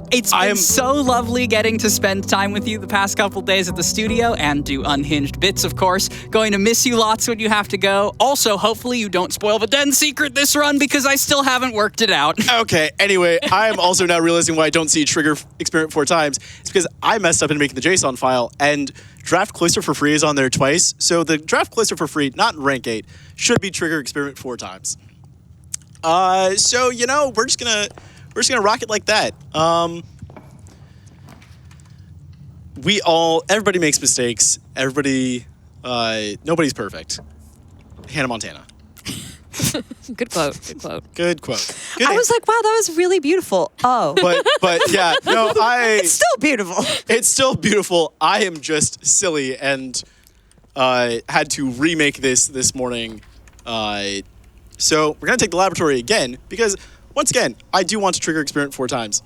It's been so lovely getting to spend time with you the past couple days at the studio and do unhinged bits, of course. Going to miss you lots when you have to go. Also, hopefully you don't spoil the den secret this run because I still haven't worked it out. Okay, anyway, I am also now realizing why I don't see trigger experiment 4 times. It's because I messed up in making the JSON file, and draft cloister for free is on there twice. So the draft cloister for free, not in rank 8, should be trigger experiment 4 times. So, you know, we're just gonna rock it like that. Everybody makes mistakes. Nobody's perfect. Hannah Montana. Good quote. Good quote. Good quote. Good I was like, wow, that was really beautiful. Oh. but yeah, no, It's still beautiful. it's still beautiful. I am just silly and had to remake this morning. So we're gonna take the laboratory again because once again, I do want to trigger experiment 4 times.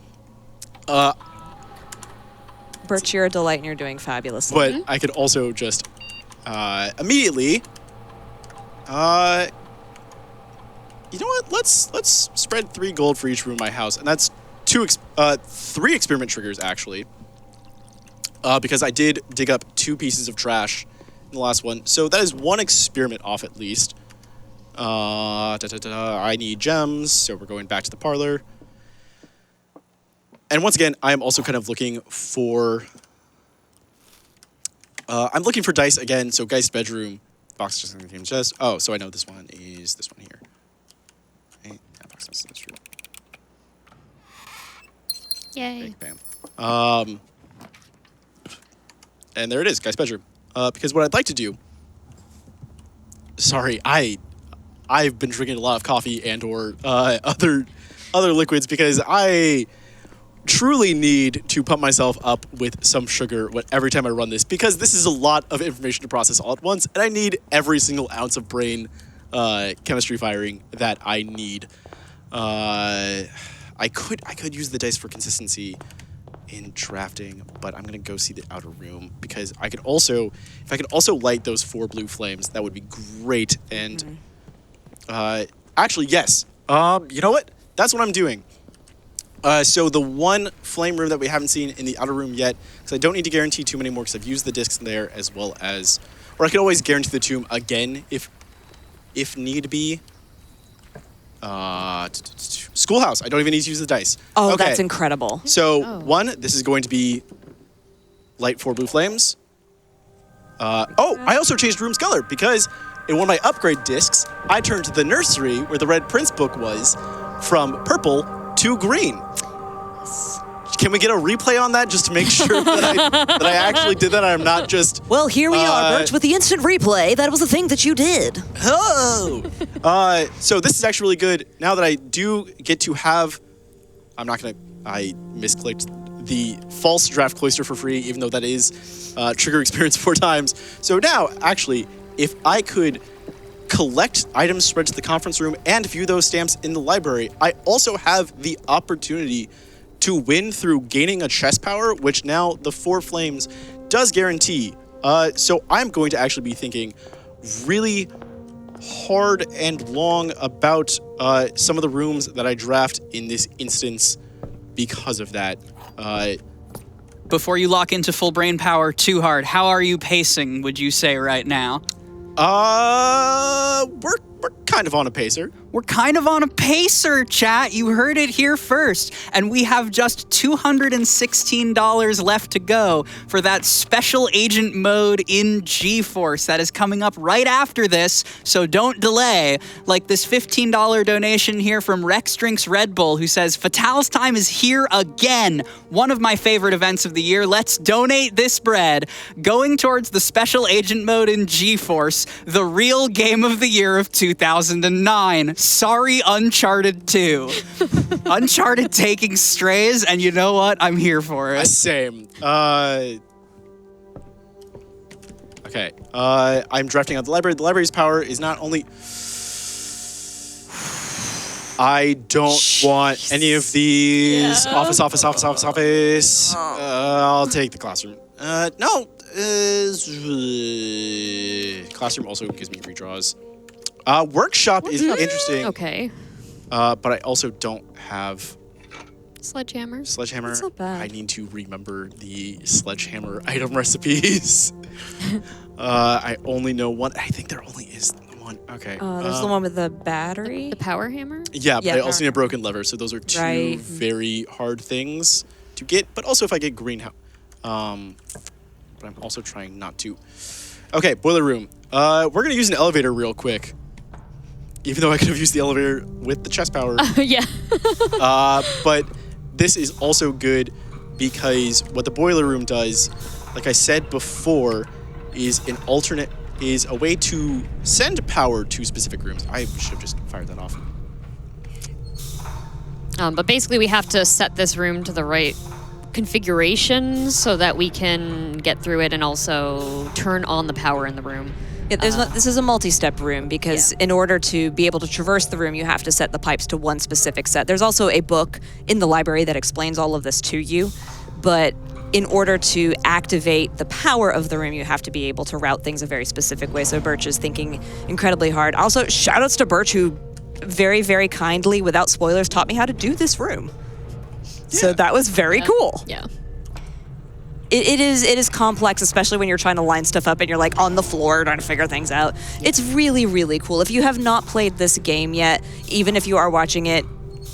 Birch, you're a delight and you're doing fabulously. But I could also just immediately. You know what? Let's spread 3 gold for each room in my house, and that's 3 experiment triggers actually. Because I did dig up 2 pieces of trash in the last one, so that is 1 experiment off at least. I need gems, so we're going back to the parlor. And once again, I am also kind of looking for... I'm looking for dice again, so Geist bedroom, box just in the game chest. Oh, so I know this one is this one here. Okay, yeah, box chest, that's true. Yay. Okay, bam. And there it is, Geist bedroom. Because what I'd like to do... Sorry, I've been drinking a lot of coffee and or other liquids because I truly need to pump myself up with some sugar every time I run this because this is a lot of information to process all at once, and I need every single ounce of brain chemistry firing that I need. I could use the dice for consistency in drafting, but I'm gonna go see the outer room because if I could also light those 4 blue flames, that would be great. And actually, yes. You know what? That's what I'm doing. So the 1 flame room that we haven't seen in the outer room yet, because I don't need to guarantee too many more because I've used the discs there as well as, or I could always guarantee the tomb again if need be. Schoolhouse. I don't even need to use the dice. Oh, okay. that's incredible. So 1, this is going to be light 4 blue flames. I also changed room's color because in one of my upgrade discs, I turned the nursery where the Red Prince book was from purple to green. Can we get a replay on that just to make sure that I actually did that? I'm not just... Well, here we are, Birch, with the instant replay. That was the thing that you did. Oh! So this is actually really good. Now that I do get to have... I'm not going to I misclicked the false draft cloister for free, even though that is trigger experience 4 times. So now, actually, if I could collect items spread to the conference room and view those stamps in the library, I also have the opportunity to win through gaining a chest power, which now the 4 flames does guarantee. So I'm going to actually be thinking really hard and long about some of the rooms that I draft in this instance because of that. Before you lock into full brain power too hard, how are you pacing, would you say, right now? We're kind of on a pacer. We're kind of on a pacer, chat. You heard it here first. And we have just $216 left to go for that special agent mode in GeForce that is coming up right after this, so don't delay. Like this $15 donation here from Rex Drinks Red Bull, who says, Fatal's time is here again. One of my favorite events of the year. Let's donate this bread. Going towards the special agent mode in GeForce, the real game of the year of 2009. Sorry, Uncharted 2. Uncharted taking strays, and you know what? I'm here for it. Same. Okay. I'm drafting out the library. The library's power is not only... I don't want any of these. Yeah. Office. I'll take the classroom. No. Classroom also gives me redraws. Workshop is interesting. Okay. But I also don't have Sledgehammer. Sledgehammer. That's not bad. I need to remember the Sledgehammer item recipes. I only know one. I think there only is one. Okay. There's the one with the battery. The power hammer? Yeah, but Yeah, I also need a broken lever. So those are 2 Right. very hard things to get. But also if I get greenhouse. But I'm also trying not to. Okay, boiler room. We're going to use an elevator real quick. Even though I could have used the elevator with the chest power. Yeah. But this is also good because what the boiler room does, like I said before, is a way to send power to specific rooms. I should have just fired that off. But basically, we have to set this room to the right configuration so that we can get through it and also turn on the power in the room. Yeah, this is a multi-step room because in order to be able to traverse the room, you have to set the pipes to one specific set. There's also a book in the library that explains all of this to you, but in order to activate the power of the room, you have to be able to route things a very specific way. So Burtch is thinking incredibly hard. Also, shout-outs to Burtch, who very, very kindly, without spoilers, taught me how to do this room. So that was very cool. Yeah. It is complex, especially when you're trying to line stuff up and you're like on the floor trying to figure things out. It's really, really cool. If you have not played this game yet, even if you are watching it,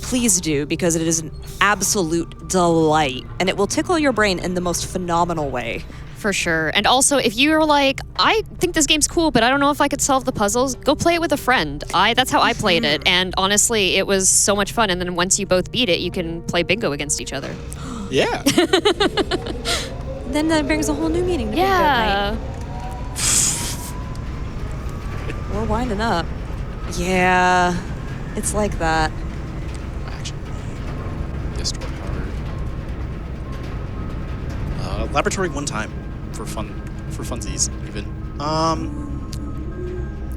please do, because it is an absolute delight. And it will tickle your brain in the most phenomenal way. For sure. And also, if you're like, I think this game's cool, but I don't know if I could solve the puzzles, go play it with a friend. That's how I played it. And honestly, it was so much fun. And then once you both beat it, you can play bingo against each other. Yeah. Then that brings a whole new meaning to bingo Yeah. night. We're winding up. Yeah, it's like that. Actually, yes, door powered. Laboratory one time for funsies even.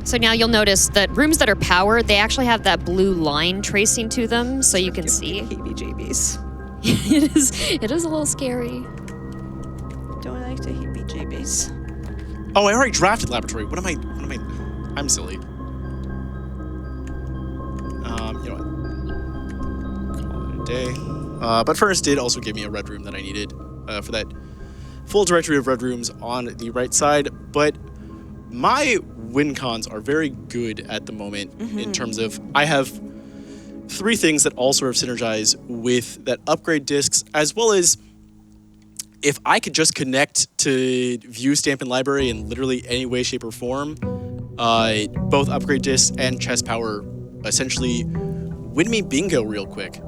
So now you'll notice that rooms that are powered, they actually have that blue line tracing to them, so you can see. Heebie-jeebies. It is a little scary. Don't like to heebie-jeebies. Oh, I already drafted laboratory. What am I? I'm silly. You know what? Call it a day. But first, did also give me a red room that I needed for that full directory of red rooms on the right side. But my win cons are very good at the moment in terms of I have 3 things that all sort of synergize with that upgrade discs, as well as if I could just connect to view stamp and library in literally any way, shape, or form, both upgrade discs and chest power essentially win me bingo real quick.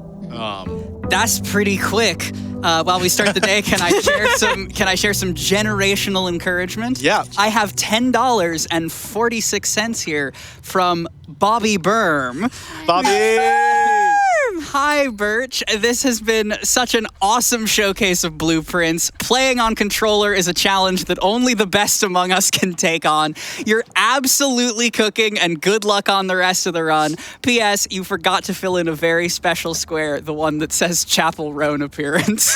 That's pretty quick. While we start the day, can I share some generational encouragement? Yeah. I have $10.46 here from Bobby Berm. Bobby! Hi, Birch. This has been such an awesome showcase of blueprints. Playing on controller is a challenge that only the best among us can take on. You're absolutely cooking, and good luck on the rest of the run. P.S. You forgot to fill in a very special square, the one that says Chapel Roan appearance.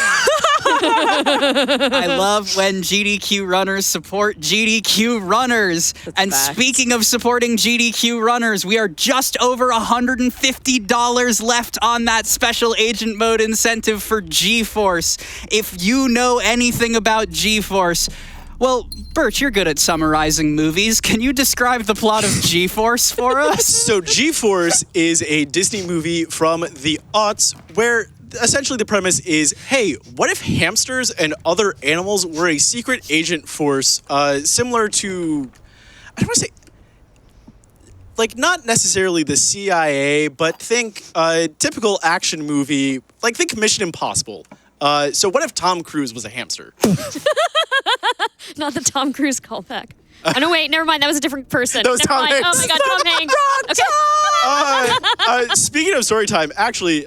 I love when GDQ runners support GDQ runners. And speaking of supporting GDQ runners, we are just over $150 left on that special agent mode incentive for GeForce. If you know anything about GeForce, well, Birch, you're good at summarizing movies. Can you describe the plot of GeForce for us? So GeForce is a Disney movie from the aughts where essentially the premise is, hey, what if hamsters and other animals were a secret agent force similar to, I don't want to say, like not necessarily the CIA, but think typical action movie, like think Mission Impossible. So what if Tom Cruise was a hamster? Not the Tom Cruise callback. Oh, no, wait, never mind. That was a different person. That was never Tom mind. Hanks. Oh my God, Tom Hanks. Okay. Speaking of story time, actually,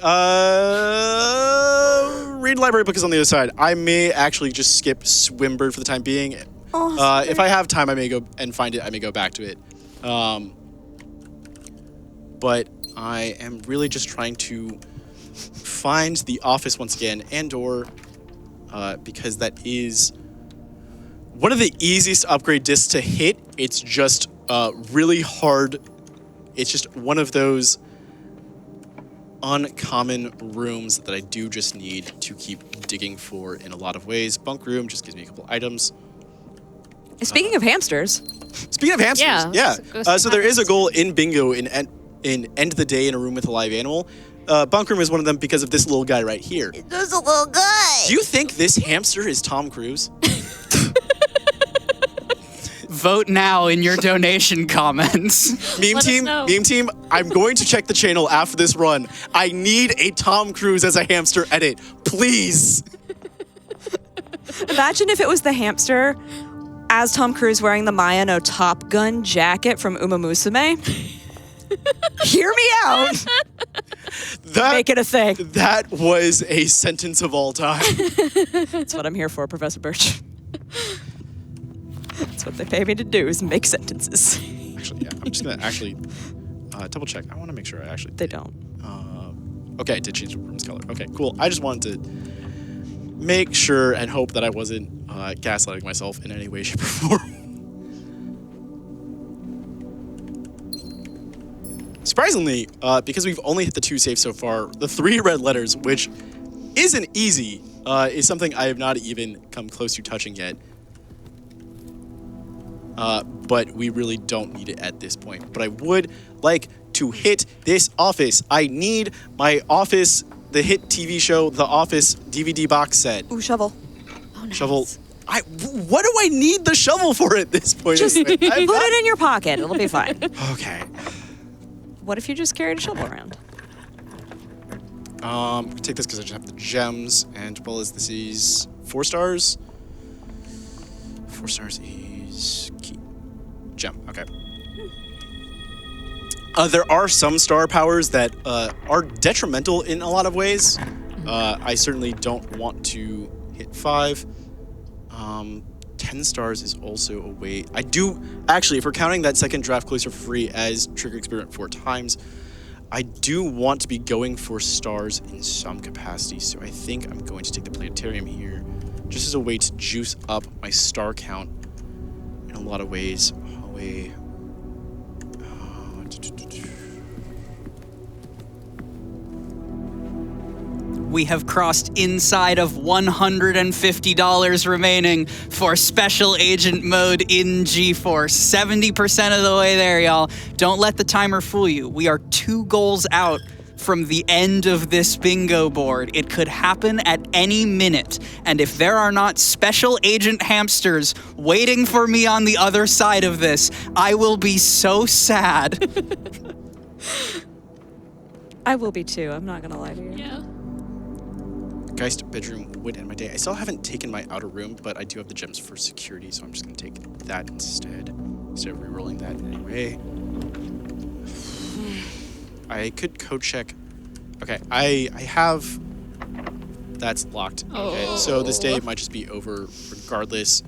read library book is on the other side. I may actually just skip Swinbird for the time being. If I have time, I may go and find it. I may go back to it. But I am really just trying to find the office once again, and/or because that is one of the easiest upgrade discs to hit. It's just really hard. It's just one of those uncommon rooms that I do just need to keep digging for in a lot of ways. Bunk room just gives me a couple items. Speaking of hamsters. Speaking of hamsters, Yeah. so there is a goal in bingo in end of the day in a room with a live animal. Bunk room is one of them because of this little guy right here. There's a little guy. Do you think this hamster is Tom Cruise? Vote now in your donation comments. Meme Let us team, know. I'm going to check the channel after this run. I need a Tom Cruise as a hamster edit, please. Imagine if it was the hamster as Tom Cruise wearing the Mayano Top Gun jacket from Uma Musume. Hear me out. Make it a thing. That was a sentence of all time. That's what I'm here for, Professor Burtch. That's what they pay me to do, is make sentences. Actually, yeah, I'm just gonna actually double check. I want to make sure I actually. They don't. Okay, I did change the room's color. Okay, cool. I just wanted to make sure and hope that I wasn't gaslighting myself in any way, shape, or form. Surprisingly, because we've only hit the 2 safes so far, the 3 red letters, which isn't easy, is something I have not even come close to touching yet. But we really don't need it at this point. But I would like to hit this office. I need my Office, the hit TV show, The Office DVD box set. Ooh, shovel. Oh, nice. Shovel. What do I need the shovel for at this point? Just put it in your pocket. It'll be fine. Okay. What if you just carried a shovel around? Take this because I just have the gems, and well as this is 4 stars. 4 stars is key. Gem, okay. There are some star powers that are detrimental in a lot of ways. I certainly don't want to hit 5. 10 stars is also a way. I do, actually, if we're counting that second draft closer for free as trigger experiment 4 times, I do want to be going for stars in some capacity. So I think I'm going to take the planetarium here just as a way to juice up my star count in a lot of ways. Hallway. We have crossed inside of $150 remaining for special agent mode in GeForce. 70% of the way there, y'all. Don't let the timer fool you. We are 2 goals out from the end of this bingo board. It could happen at any minute. And if there are not special agent hamsters waiting for me on the other side of this, I will be so sad. I will be too. I'm not going to lie to you. Yeah. Geist bedroom would end my day. I still haven't taken my outer room, but I do have the gems for security, so I'm just going to take that instead of rerolling that anyway. I could code check Okay, I have... That's locked. Okay, so this day might just be over regardless.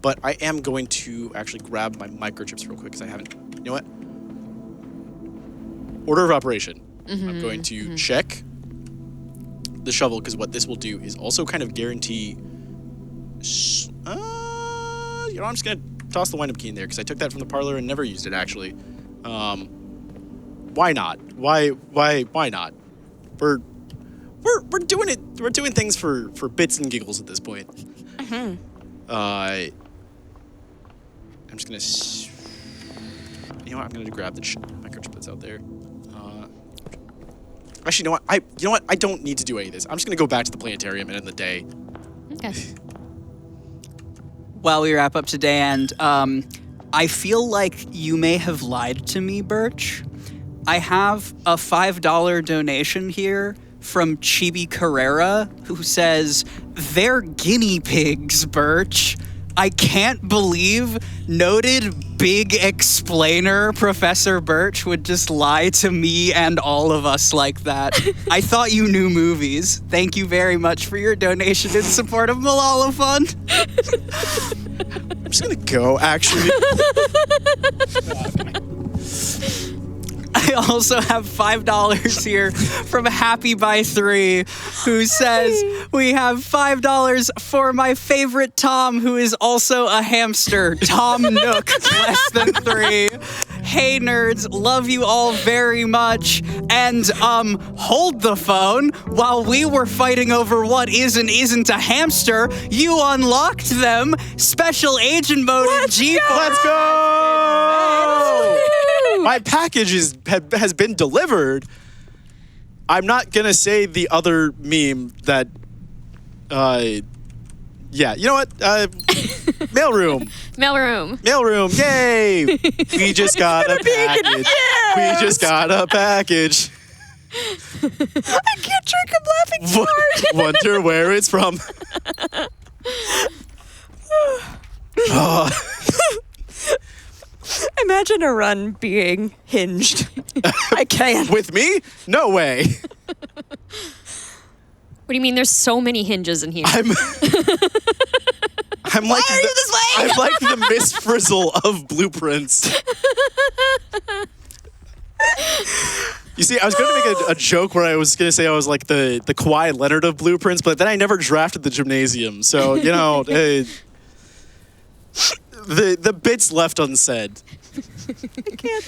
But I am going to actually grab my microchips real quick because I haven't... You know what? Order of operation. I'm going to check the shovel because what this will do is also kind of guarantee... you know, I'm just going to toss the wind-up key in there because I took that from the parlor and never used it, actually. Why not? Why not? We're doing it. We're doing things for bits and giggles at this point. I'm just gonna. You know what? I'm gonna grab the microchip that's out there. Actually, you know what? I don't need to do any of this. I'm just gonna go back to the planetarium and end the day. Okay. While we wrap up today, and I feel like you may have lied to me, Birch. I have a $5 donation here from Chibi Carrera, who says, "They're guinea pigs, Birch. I can't believe noted big explainer Professor Burtch would just lie to me and all of us like that. I thought you knew movies. Thank you very much for your donation in support of Malala Fund." I'm just gonna go, actually. I also have $5 here from Happy by 3, who says, "We have $5 for my favorite Tom, who is also a hamster, Tom Nook, less than 3. Hey nerds, love you all very much. And hold the phone. While we were fighting over what is and isn't a hamster, you unlocked them. Special agent mode in G4. Let's go! My package has been delivered. I'm not gonna say the other meme that. Yeah, you know what? Mailroom. Mailroom. Yay! We just got a package. We just got a package. I can't drink. I'm laughing so hard. Wonder where it's from. Oh. Imagine a run being hinged. I can't. With me? No way. What do you mean? There's so many hinges in here. I'm like Why are you this way? I'm like the Miss Frizzle of blueprints. You see, I was going to make a joke where I was going to say I was like the Kawhi Leonard of blueprints, but then I never drafted the gymnasium, so you know, the bits left unsaid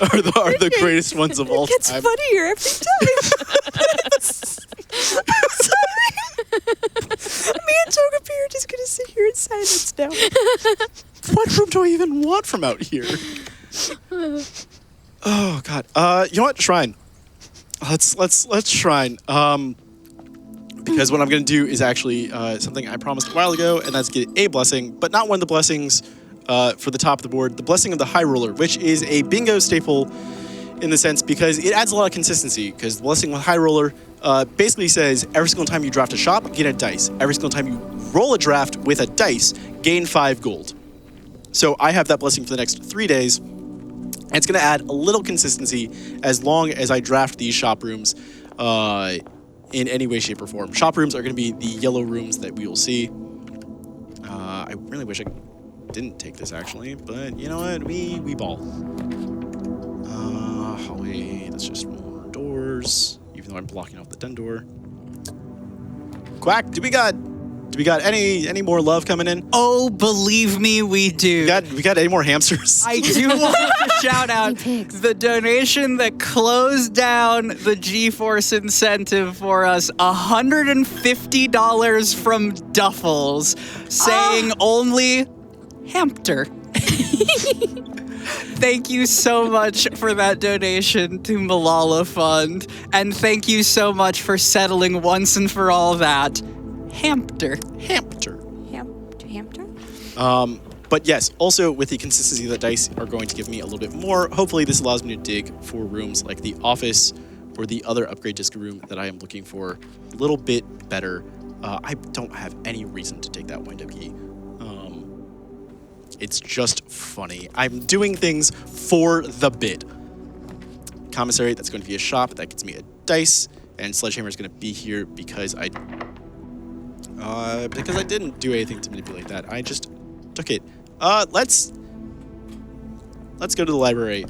are the greatest ones of all It gets time. funnier every time. I'm sorry. Me and Togepi are just gonna sit here in silence now. What room do I even want from out here? Oh God. You know what? Shrine. Let's shrine. Because what I'm gonna do is actually something I promised a while ago, and that's get a blessing, but not one of the blessings for the top of the board. The blessing of the High Roller, which is a bingo staple in the sense because it adds a lot of consistency. Because the blessing with High Roller basically says every single time you draft a shop, get a dice. Every single time you roll a draft with a dice, gain 5 gold. So I have that blessing for the next 3 days. And it's going to add a little consistency as long as I draft these shop rooms in any way, shape, or form. Shop rooms are going to be the yellow rooms that we will see. I really wish I didn't take this, actually. But you know what? We ball. Hallway. That's just more doors. Even though I'm blocking off the den door. Quack, do we got any more love coming in? Oh, believe me, we do. We got any more hamsters? I do want to shout out the donation that closed down the GeForce incentive for us, $150 from Duffels, saying only hamster. Thank you so much for that donation to Malala Fund, and thank you so much for settling once and for all that hamster. Hamster? But yes, also with the consistency that dice are going to give me a little bit more, hopefully this allows me to dig for rooms like the office or the other upgrade disc room that I am looking for a little bit better. I don't have any reason to take that wind-up key. It's just funny. I'm doing things for the bit. commissary. That's going to be a shop. That gets me a dice. And Sledgehammer is going to be here because I didn't do anything to manipulate that. I just took it. Let's go to the library. You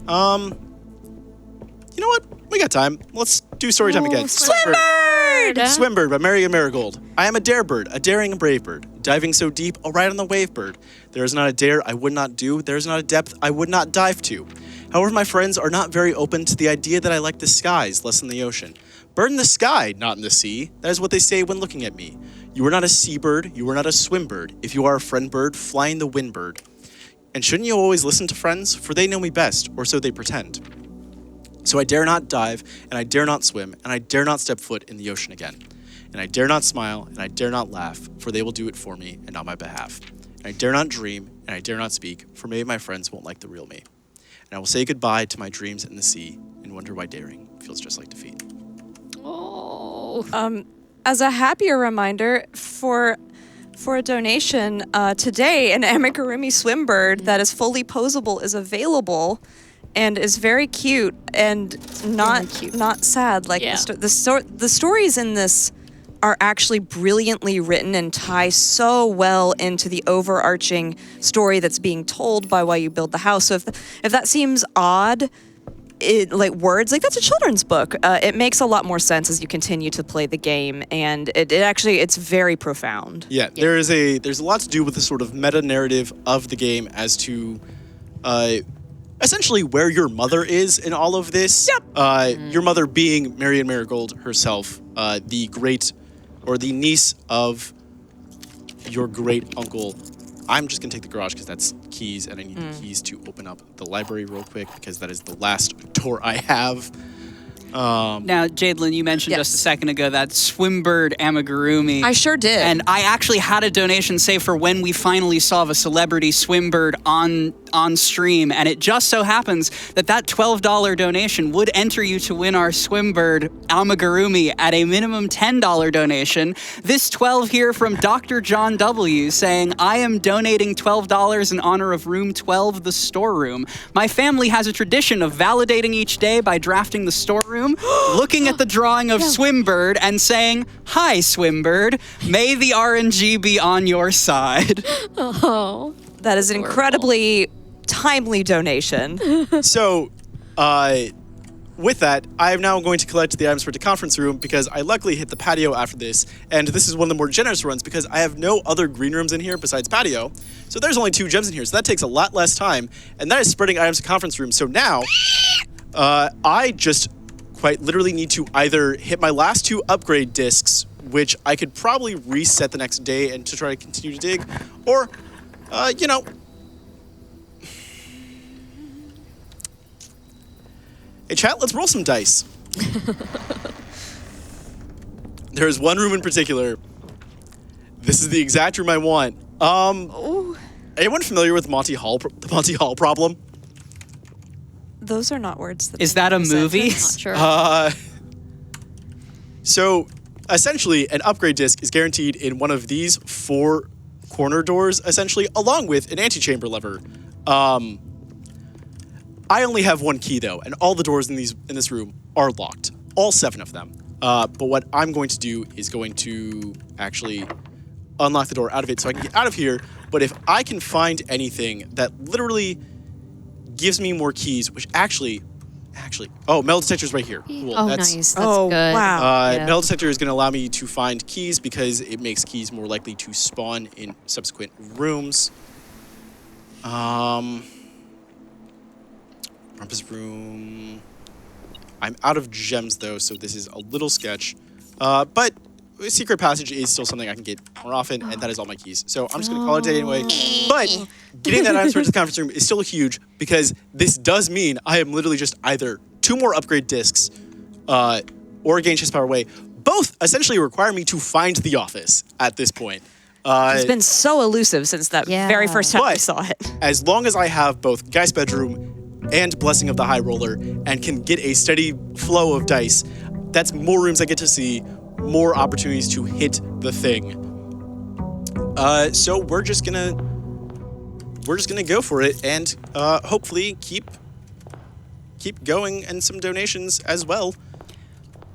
know what? We got time. Let's do story time again. Swimbird! Swimbird by Marion Marigold. I am a dare bird, a daring and brave bird. Diving so deep, I'll ride on the wave bird. There is not a dare I would not do. There is not a depth I would not dive to. However, my friends are not very open to the idea that I like the skies less than the ocean. Bird in the sky, not in the sea. That is what they say when looking at me. You are not a seabird. You are not a swimbird. If you are a friend bird, fly in the wind bird. And shouldn't you always listen to friends? For they know me best, or so they pretend. So I dare not dive, and I dare not swim, and I dare not step foot in the ocean again. And I dare not smile, and I dare not laugh, for they will do it for me and on my behalf. And I dare not dream, and I dare not speak, for maybe my friends won't like the real me. And I will say goodbye to my dreams in the sea, and wonder why daring feels just like defeat. Oh. As a happier reminder, for a donation, today an amigurumi swimbird that is fully posable is available and is very cute and not sad. Like Yeah. the stories in this are actually brilliantly written and tie so well into the overarching story that's being told by why you build the house. So if that seems odd, words, like that's a children's book. It makes a lot more sense as you continue to play the game, and it's very profound. Yeah, there's a lot to do with the sort of meta narrative of the game as to essentially where your mother is in all of this. Yep. Your mother being Marion Marigold herself, the great or the niece of your great uncle. I'm just gonna take the garage because that's keys, and I need the keys to open up the library real quick because that is the last door I have. Now, Jaidlyn, you mentioned just a Yes. second ago that Swimbird amigurumi. I sure did. And I actually had a donation saved for when we finally saw a celebrity Swimbird on stream, and it just so happens that $12 donation would enter you to win our Swimbird amigurumi at a minimum $10 donation. This 12 here from Dr. John W. saying, I am donating $12 in honor of room 12, the storeroom. My family has a tradition of validating each day by drafting the storeroom, looking at the drawing of Swimbird and saying, hi, Swimbird, may the RNG be on your side. Oh. that is an incredibly timely donation. So, with that, I am now going to collect the items for the conference room because I luckily hit the patio after this, and this is one of the more generous runs because I have no other green rooms in here besides patio. So there's only 2 gems in here, so that takes a lot less time, and that is spreading items to conference room. So now, I just quite literally need to either hit my last 2 upgrade discs, which I could probably reset the next day and to try to continue to dig, or, you know. Hey chat, let's roll some dice. There's one room in particular. This is the exact room I want. Anyone familiar with the Monty Hall problem? Those are not words. That Is make that a any movie? sense. Not sure. So essentially, an upgrade disc is guaranteed in one of these 4 corner doors, essentially, along with an antechamber lever. I only have 1 key though, and all the doors in this room are locked, all 7 of them. But what I'm going to do is going to actually unlock the door out of it so I can get out of here. But if I can find anything that literally gives me more keys, which actually, oh, metal detector's right here. Cool. Oh, nice. That's good. Wow. Yeah. Metal detector is going to allow me to find keys because it makes keys more likely to spawn in subsequent rooms. Rumpus room. I'm out of gems though, so this is a little sketch. But secret passage is still something I can get more often, and that is all my keys. So I'm just going to call it a day anyway. But getting that item to the conference room is still huge because this does mean I am literally just either 2 more upgrade discs or gain chest power away. Both essentially require me to find the office at this point. It's been so elusive since that very first time we But saw it. as long as I have both Geist Bedroom and Blessing of the High Roller and can get a steady flow of dice, that's more rooms I get to see, more opportunities to hit the thing. So we're just gonna go for it and hopefully keep keep going and some donations as well.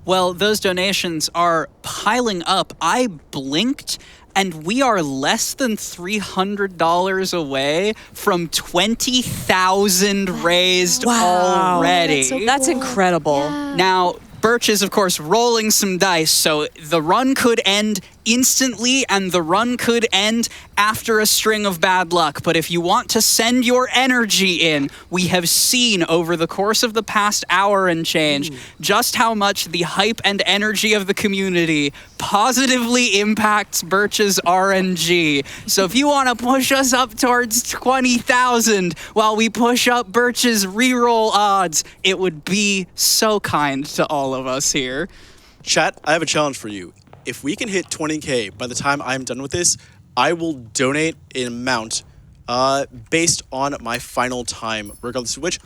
Well, those donations are piling up. I blinked, and we are less than $300 away from 20,000 raised Wow. already. That's incredible. Yeah. Now, Burtch is, of course, rolling some dice, so the run could end instantly, and the run could end after a string of bad luck. But if you want to send your energy in, we have seen over the course of the past hour and change just how much the hype and energy of the community positively impacts Burtch's RNG. So if you want to push us up towards 20,000 while we push up Burtch's reroll odds, it would be so kind to all of us here. Chat, I have a challenge for you. If we can hit 20K by the time I'm done with this, I will donate an amount based on my final time, regardless of which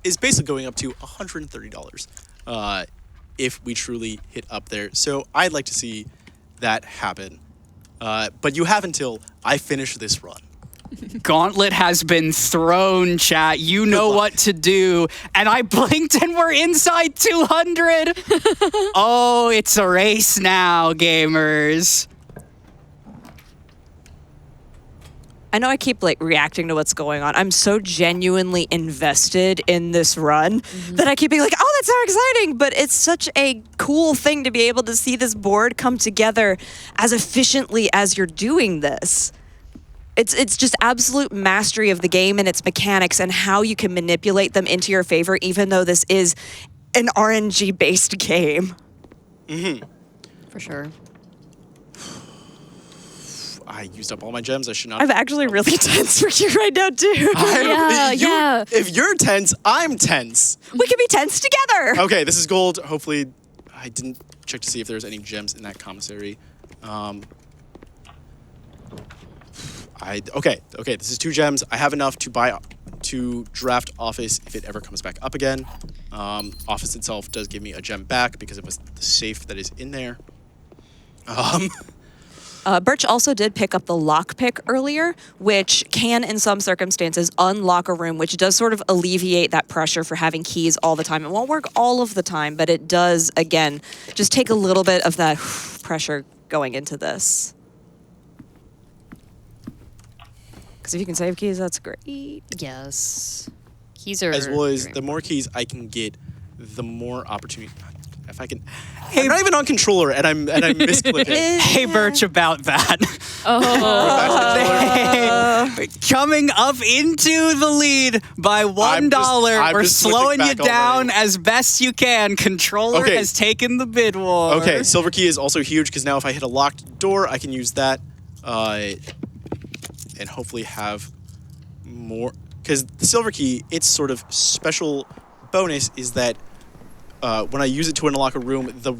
is basically going up to $130 if we truly hit up there. So I'd like to see that happen. But you have until I finish this run. Gauntlet has been thrown, chat. You know luck. what to do. And I blinked and we're inside 200. Oh, it's a race now, gamers. I know I keep reacting to what's going on. I'm so genuinely invested in this run that I keep being like, oh, that's so exciting. But it's such a cool thing to be able to see this board come together as efficiently as you're doing this. It's just absolute mastery of the game and its mechanics and how you can manipulate them into your favor, even though this is an RNG-based game. For sure. I used up all my gems. I should not. I'm actually really tense for you right now, too. Yeah. If you're tense, I'm tense. We can be tense together. Okay, this is gold. Hopefully, I didn't check to see if there's any gems in that commissary. Okay, this is 2 gems. I have enough to draft office if it ever comes back up again. Office itself does give me a gem back because it was the safe that is in there. Burtch also did pick up the lockpick earlier, which can, in some circumstances, unlock a room, which does sort of alleviate that pressure for having keys all the time. It won't work all of the time, but it does, again, just take a little bit of that pressure going into this. Because if you can save keys, that's great. Yes. Keys are... As well as the more keys I can get, the more opportunity. If I can, I'm not even on controller, and I'm misclicking. Hey, Burtch, about that. Coming up into the lead by $1. We're just slowing switching you back down already. as best you can. Controller Okay. has taken the bid war. Okay, silver key is also huge because now if I hit a locked door, I can use that, and hopefully have more. Because the silver key, its sort of special bonus is that when I use it to unlock a room, the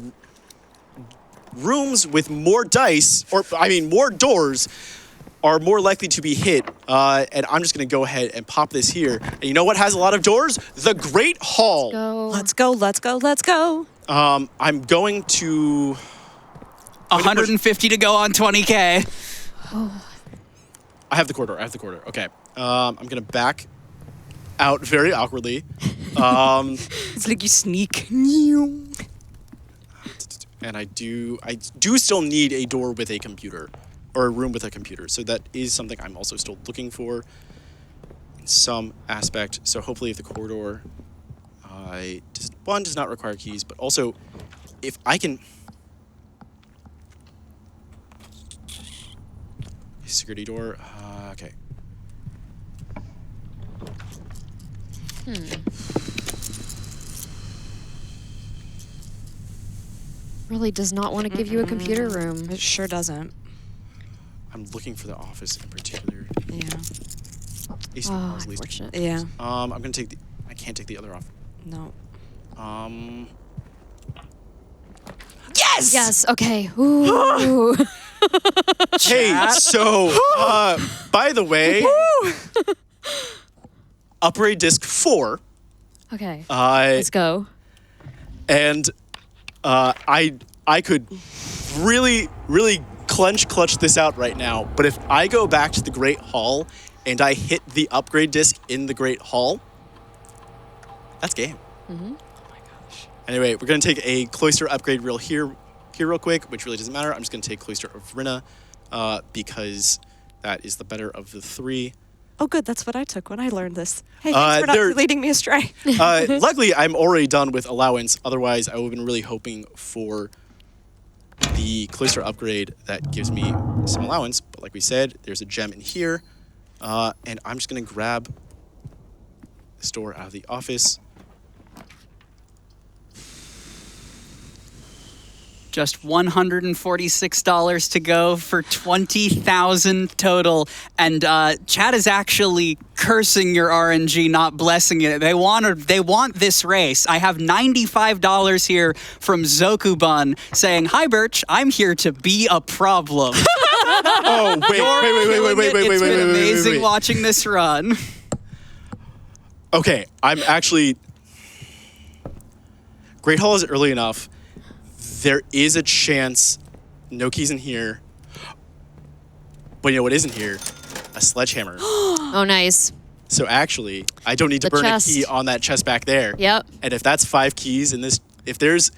rooms with more dice, more doors, are more likely to be hit. And I'm just going to go ahead and pop this here. And you know what has a lot of doors? The Great Hall. Let's go. I'm going to... 150 to go on 20K. I have the corridor. Okay. I'm going to back out very awkwardly. It's like you sneak. And I do still need a door with a computer, or a room with a computer. So that is something I'm also still looking for in some aspect. So hopefully if the corridor does not require keys, but also if I can... Security door, okay. Really does not want to give you a computer room. It sure doesn't. I'm looking for the office in particular. Yeah. Unfortunate. Yeah. I'm gonna take I can't take the other off. No. Yes! Yes, okay. Ooh. Hey, so, by the way, upgrade disc 4. Okay, let's go. And I could really clutch this out right now, but if I go back to the Great Hall and I hit the upgrade disc in the Great Hall, That's game. Anyway, we're going to take a Cloister upgrade here real quick, which really doesn't matter. I'm just going to take Cloister of Rinna because that is the better of the three. Oh, good. That's what I took when I learned this. Hey, thanks for not leading me astray. Luckily, I'm already done with allowance. Otherwise, I would have been really hoping for the Cloister upgrade that gives me some allowance. But like we said, there's a gem in here. And I'm just going to grab this door out of the office. Just $146 to go for 20,000 total. And Chad is actually cursing your RNG, not blessing it. They want this race. I have $95 here from Zokubun saying, "Hi, Birch, I'm here to be a problem." Oh, wait. It's been amazing watching this run. Okay, I'm actually... Great Hall is early enough. There is a chance no keys in here. But you know what isn't here? A sledgehammer. Oh, nice. So actually, I don't need to burn chest. a key on that chest back there. Yep. And if that's 5 keys in this... If there's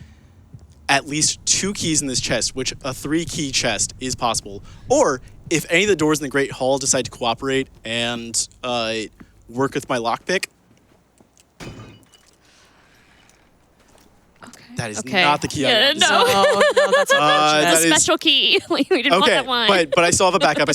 at least 2 keys in this chest, which a 3-key chest is possible, or if any of the doors in the Great Hall decide to cooperate and work with my lockpick, that is not the key I want. No. No, that's that is- Special key. We didn't want Okay, that one. but I still have a backup.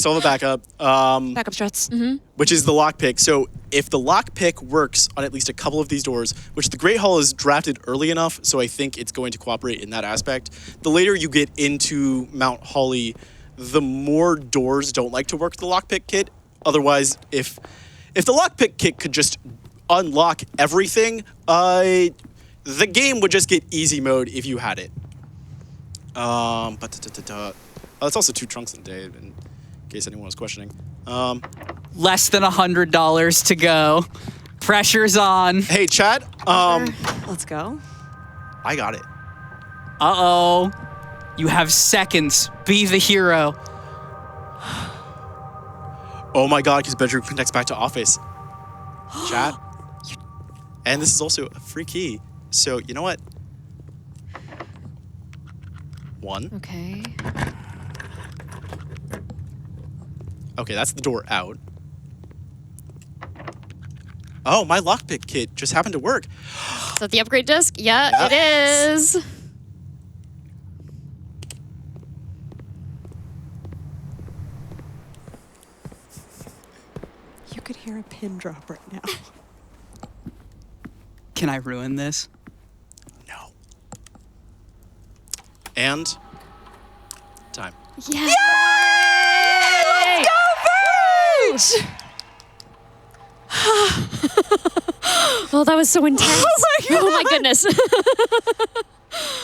backup struts. Which is the lockpick. So if the lockpick works on at least a couple of these doors, which the Great Hall is drafted early enough, so I think it's going to cooperate in that aspect. The later you get into Mount Holly, the more doors don't like to work the lockpick kit. Otherwise, if the lockpick kit could just unlock everything, the game would just get easy mode if you had it. It's also 2 trunks in a day, in case anyone was questioning. Less than $100 to go. Pressure's on. Hey, chat. Let's go. I got it. Uh-oh. You have seconds. Be the hero. Oh my god, his bedroom connects back to office. Chat. And this is also a free key. So, you know what? 1. Okay. Okay, that's the door out. Oh, my lockpick kit just happened to work. Is that the upgrade disc? Yeah, Yep. it is. You could hear a pin drop right now. Can I ruin this? No. And time. Yeah. Let's go, Birch! Oh, that was so intense. Oh my goodness.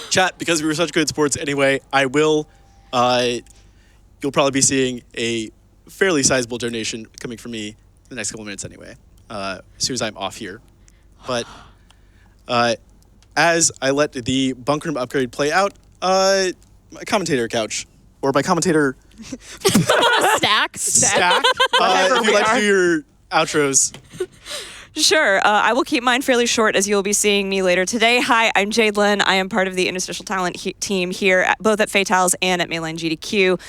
Chat, because we were such good sports anyway, I will, you'll probably be seeing a fairly sizable donation coming from me in the next couple of minutes anyway, as soon as I'm off here. But as I let the bunk room upgrade play out, my commentator couch, or my commentator Stack. stack, if you'd like to do your outros. Sure. I will keep mine fairly short, as you'll be seeing me later today. Hi, I'm Jaidlyn. I am part of the interstitial talent team here, both at Fatales and at Mainline GDQ.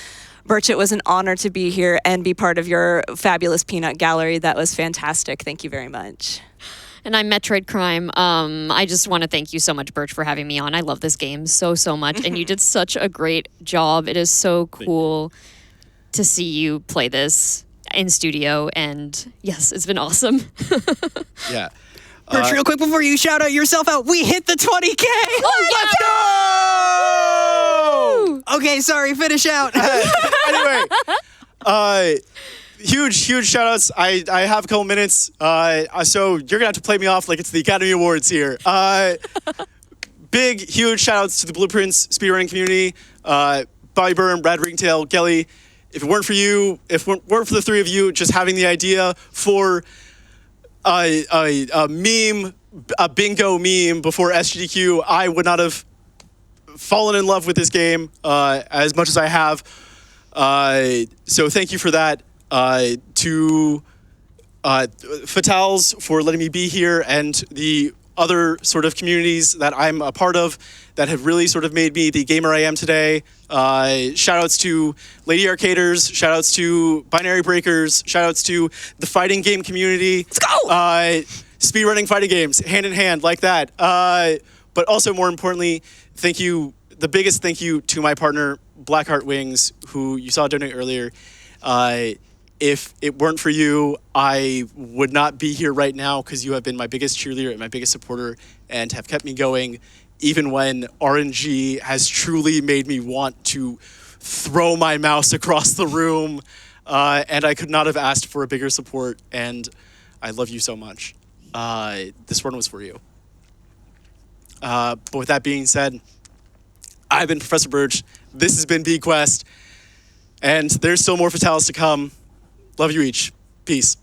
Birch, it was an honor to be here and be part of your fabulous peanut gallery. That was fantastic. Thank you very much. And I'm Metroid Crime. I just want to thank you so much, Birch, for having me on. I love this game so much, and you did such a great job. It is so cool to see you play this in studio, and yes, it's been awesome. Yeah. Birch, real quick before you shout out yourself out, we hit the 20K! Let's go! Okay, sorry, finish out. Anyway, huge shout outs. I have a couple minutes, so you're gonna have to play me off like it's the Academy Awards here. Huge shout outs to the Blueprints speedrunning community, Bobby Byrne, Brad Ringtail, Gelly. If it weren't for you, if it weren't for the 3 of you just having the idea for a meme, a bingo meme before SGDQ, I would not have fallen in love with this game as much as I have. So thank you for that. To Fatales for letting me be here, and the other sort of communities that I'm a part of that have really sort of made me the gamer I am today. Shout outs to Lady Arcaders, shout outs to Binary Breakers, shout outs to the fighting game community. Let's go! Speedrunning fighting games, hand in hand, like that. But also, more importantly, thank you, the biggest thank you to my partner, Blackheart Wings, who you saw donate earlier. If it weren't for you, I would not be here right now because you have been my biggest cheerleader and my biggest supporter and have kept me going even when RNG has truly made me want to throw my mouse across the room. And I could not have asked for a bigger support, and I love you so much. This one was for you. But with that being said, I've been Professor Burtch. This has been BQuest. And there's still more Fatalis to come. Love you each. Peace.